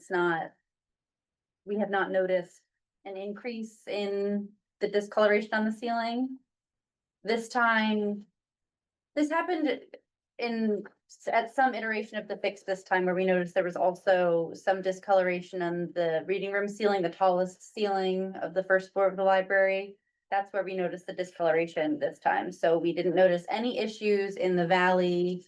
we have not noticed an increase in the discoloration on the ceiling. This time, this happened at some iteration of the fix this time, where we noticed there was also some discoloration on the reading room ceiling, the tallest ceiling of the first floor of the library. That's where we noticed the discoloration this time. So we didn't notice any issues in the valley,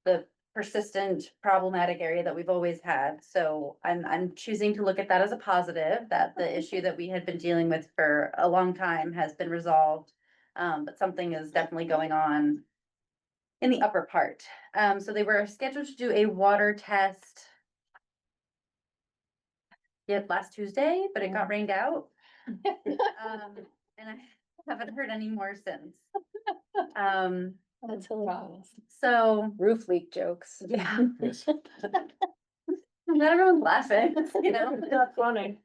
the persistent problematic area that we've always had. So I'm choosing to look at that as a positive, that the issue that we had been dealing with for a long time has been resolved. But something is definitely going on in the upper part. So they were scheduled to do a water test. Last Tuesday, but it got rained out. And I haven't heard any more since. That's hilarious. So, Roof leak jokes. yeah, Yes. not everyone's laughing, It's not funny.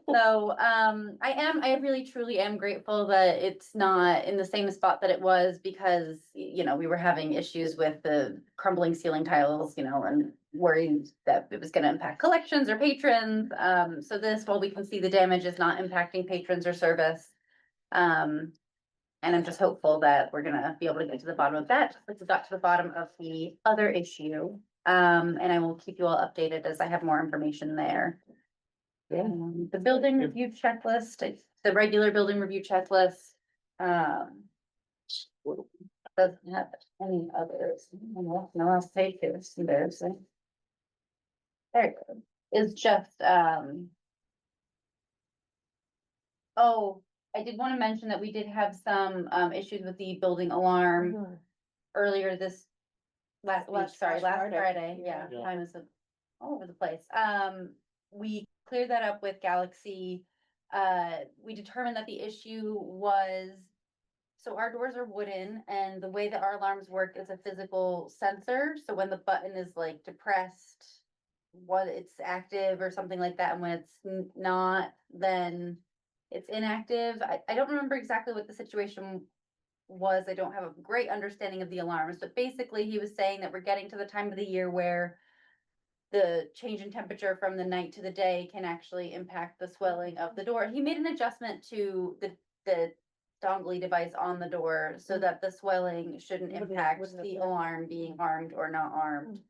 So, I really truly am grateful that it's not in the same spot that it was, because, we were having issues with the crumbling ceiling tiles, and worried that it was gonna impact collections or patrons. So this, while we can see the damage, is not impacting patrons or service. And I'm just hopeful that we're gonna be able to get to the bottom of that, just like we got to the bottom of the other issue. And I will keep you all updated as I have more information there. The building review checklist, it's the regular building review checklist. Doesn't have any others. No else pages, embarrassing. There it goes. It's just, oh, I did want to mention that we did have some issues with the building alarm earlier this last week, Last Friday, yeah. Yeah. time is all over the place. We cleared that up with Galaxy. We determined that the issue was, so our doors are wooden, and the way that our alarms work is a physical sensor. So when the button is like depressed, what it's active or something like that, and when it's not, then it's inactive. I don't remember exactly what the situation was. I don't have a great understanding of the alarms, but basically he was saying that we're getting to the time of the year where the change in temperature from the night to the day can actually impact the swelling of the door. He made an adjustment to the dongly device on the door so that the swelling shouldn't Wouldn't- impact wouldn't the affect- alarm being armed or not armed.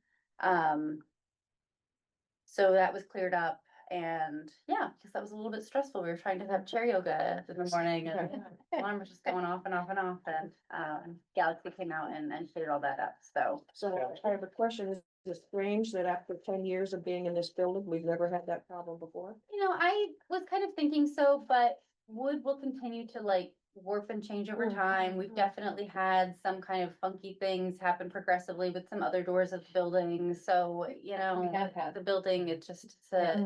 So that was cleared up, and yeah, because that was a little bit stressful. We were trying to have chair yoga in the morning and the alarm was just going off and off and off, and Galaxy came out and cleared all that up, so. So I have a question, is it strange that after 10 years of being in this building, we've never had that problem before? You know, I was kind of thinking so, but wood will continue to like warp and change over time. We've definitely had some kind of funky things happen progressively with some other doors of buildings. So, you know, We have had. the building, it's a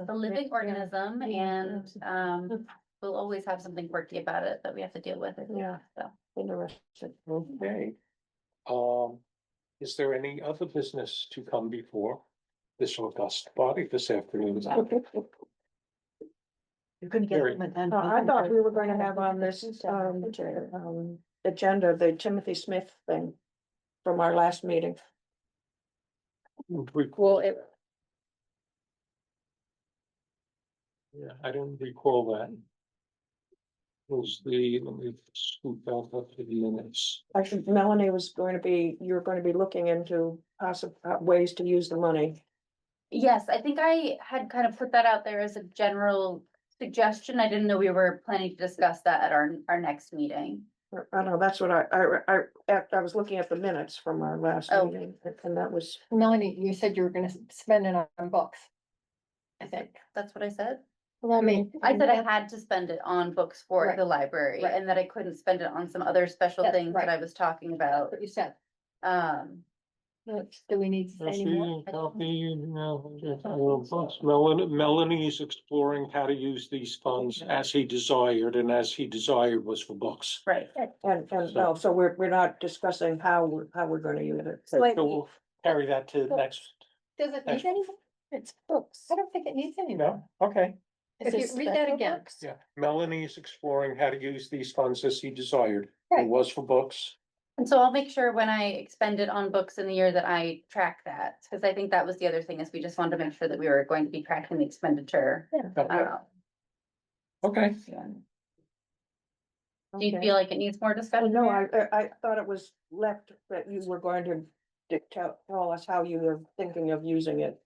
Yeah. living Yeah. organism, and we'll always have something quirky about it that we have to deal with. Yeah. So. Interesting. Okay. Is there any other business to come before this august body this afternoon? You're gonna get Very. them and then. I thought we were going to have on this, agenda, the Timothy Smith thing from our last meeting. Well, it, Yeah, I don't recall that. Was let me scoop out up to the minutes. Actually, Melanie was going to be, you're going to be looking into possible ways to use the money. Yes, I think I had kind of put that out there as a general suggestion. I didn't know we were planning to discuss that at our next meeting. I don't know, that's what I was looking at the minutes from our last Oh. meeting, and that was, Melanie, you said you were gonna spend it on books. I think. That's what I said. Let me, I said I had to spend it on books for Right, the library, right. and that I couldn't spend it on some other special That's things that right. I was talking about. What you said. Um, Do we need to say any more? Melanie's exploring how to use these funds as he desired, and as he desired was for books. right. and no, so we're not discussing how we're going to use it. So we'll carry that to next. Does it Next- need any? it's books. I don't think it needs any. No, okay. If Is you it read that special again. books? Yeah, Melanie's exploring how to use these funds as he desired. Right. It was for books. And so I'll make sure when I expend it on books in the year that I track that, because I think that was the other thing, is we just wanted to make sure that we were going to be tracking the expenditure. Okay. Okay. Do you feel like it needs more discussion? No, Mary? I thought it was left that you were going to tell us how you were thinking of using it.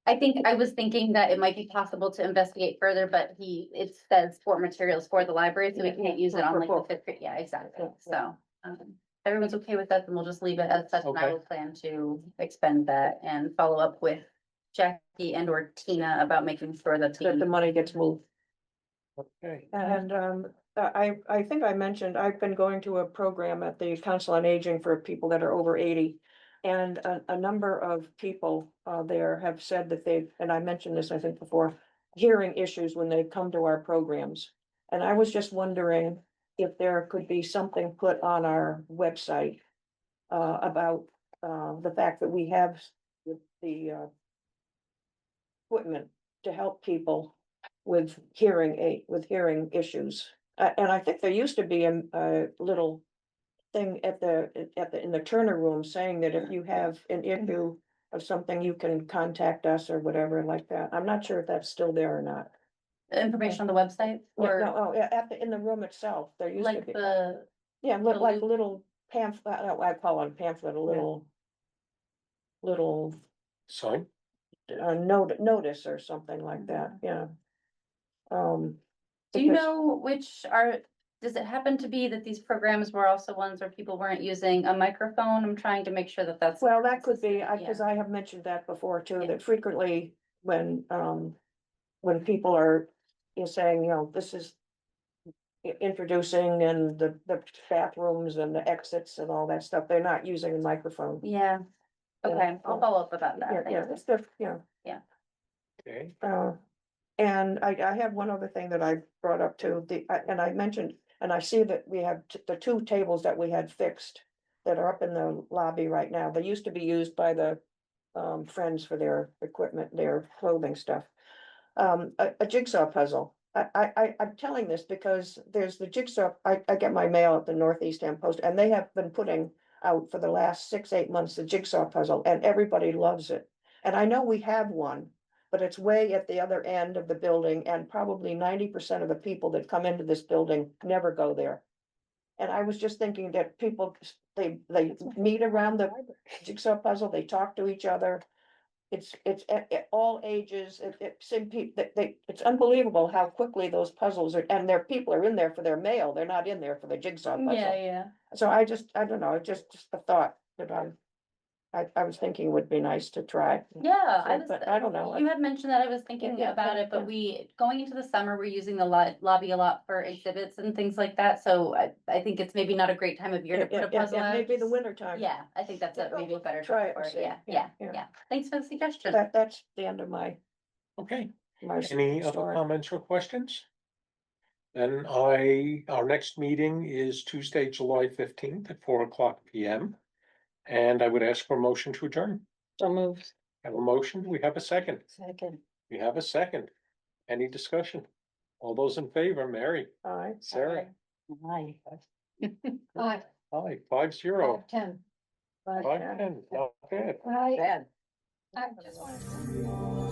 I think I was thinking that it might be possible to investigate further, but it says for materials for the library, so we can't use it on like the fifth grade. Yeah, exactly. Yeah. So, everyone's okay with that, then we'll just leave it as such, and I Okay. will plan to expend that and follow up with Jackie and or Tina about making sure that That the money gets moved. Okay. And I think I mentioned, I've been going to a program at the Council on Aging for people that are over 80. And a number of people there have said that they've, and I mentioned this, I think before, hearing issues when they come to our programs. And I was just wondering if there could be something put on our website about the fact that we have the equipment to help people with hearing issues. And I think there used to be a little thing in the Turner Room saying that if you have an issue of something, you can contact us or whatever like that. I'm not sure if that's still there or not. information on the website, Yeah, or no, oh, yeah, in the room itself, there used to like be, the, yeah, the like loop- a little pamphlet, I call it a pamphlet, a little Sign. notice or something like that, yeah. do you Because- know does it happen to be that these programs were also ones where people weren't using a microphone? I'm trying to make sure that that's. Well, that could be, consistent, because I have mentioned that before too, Yeah. that frequently when people are, saying, this is introducing and the bathrooms and the exits and all that stuff, they're not using a microphone. Yeah, Yeah, okay, I'll yeah. follow up about Yeah, that. yeah, Thank it's the, yeah. Okay. And I have one other thing that I brought up too, and I mentioned, and I see that we have the two tables that we had fixed that are up in the lobby right now. They used to be used by the friends for their equipment, their clothing stuff. A jigsaw puzzle. I'm telling this because there's the jigsaw, I get my mail at the Northeast End Post, and they have been putting out for the last 6-8 months, the jigsaw puzzle, and everybody loves it. And I know we have one, but it's way at the other end of the building, and probably 90% of the people that come into this building never go there. And I was just thinking that people, they meet around the jigsaw puzzle, they talk to each other. It's at all ages, some people, it's unbelievable how quickly those puzzles are, and their people are in there for their mail, they're not in there for the jigsaw Yeah, puzzle. yeah. So I don't know, just a thought that I was thinking would be nice to try. Yeah, So, but I don't know. You had mentioned that, I was thinking Yeah, about yeah, it, but yeah. going into the summer, we're using the lobby a lot for exhibits and things like that, so I think it's maybe not a great time of year to put a puzzle out. Maybe the winter time. Yeah, I think that's maybe a better. Try time it for and see. Yeah, Yeah, yeah, yeah. yeah. Thanks for the suggestion. That's the end of my Okay, my any other story. comments or questions? Then our next meeting is Tuesday, July 15th at 4:00 PM. And I would ask for a motion to adjourn. So moved. Have a motion? We have a second. Second. We have a second. Any discussion? All those in favor, Mary, All right. Sarah? Aye. Aye. Aye, 5-0. 5-10. 5-10, not bad. Aye. Bad. I just wanted to-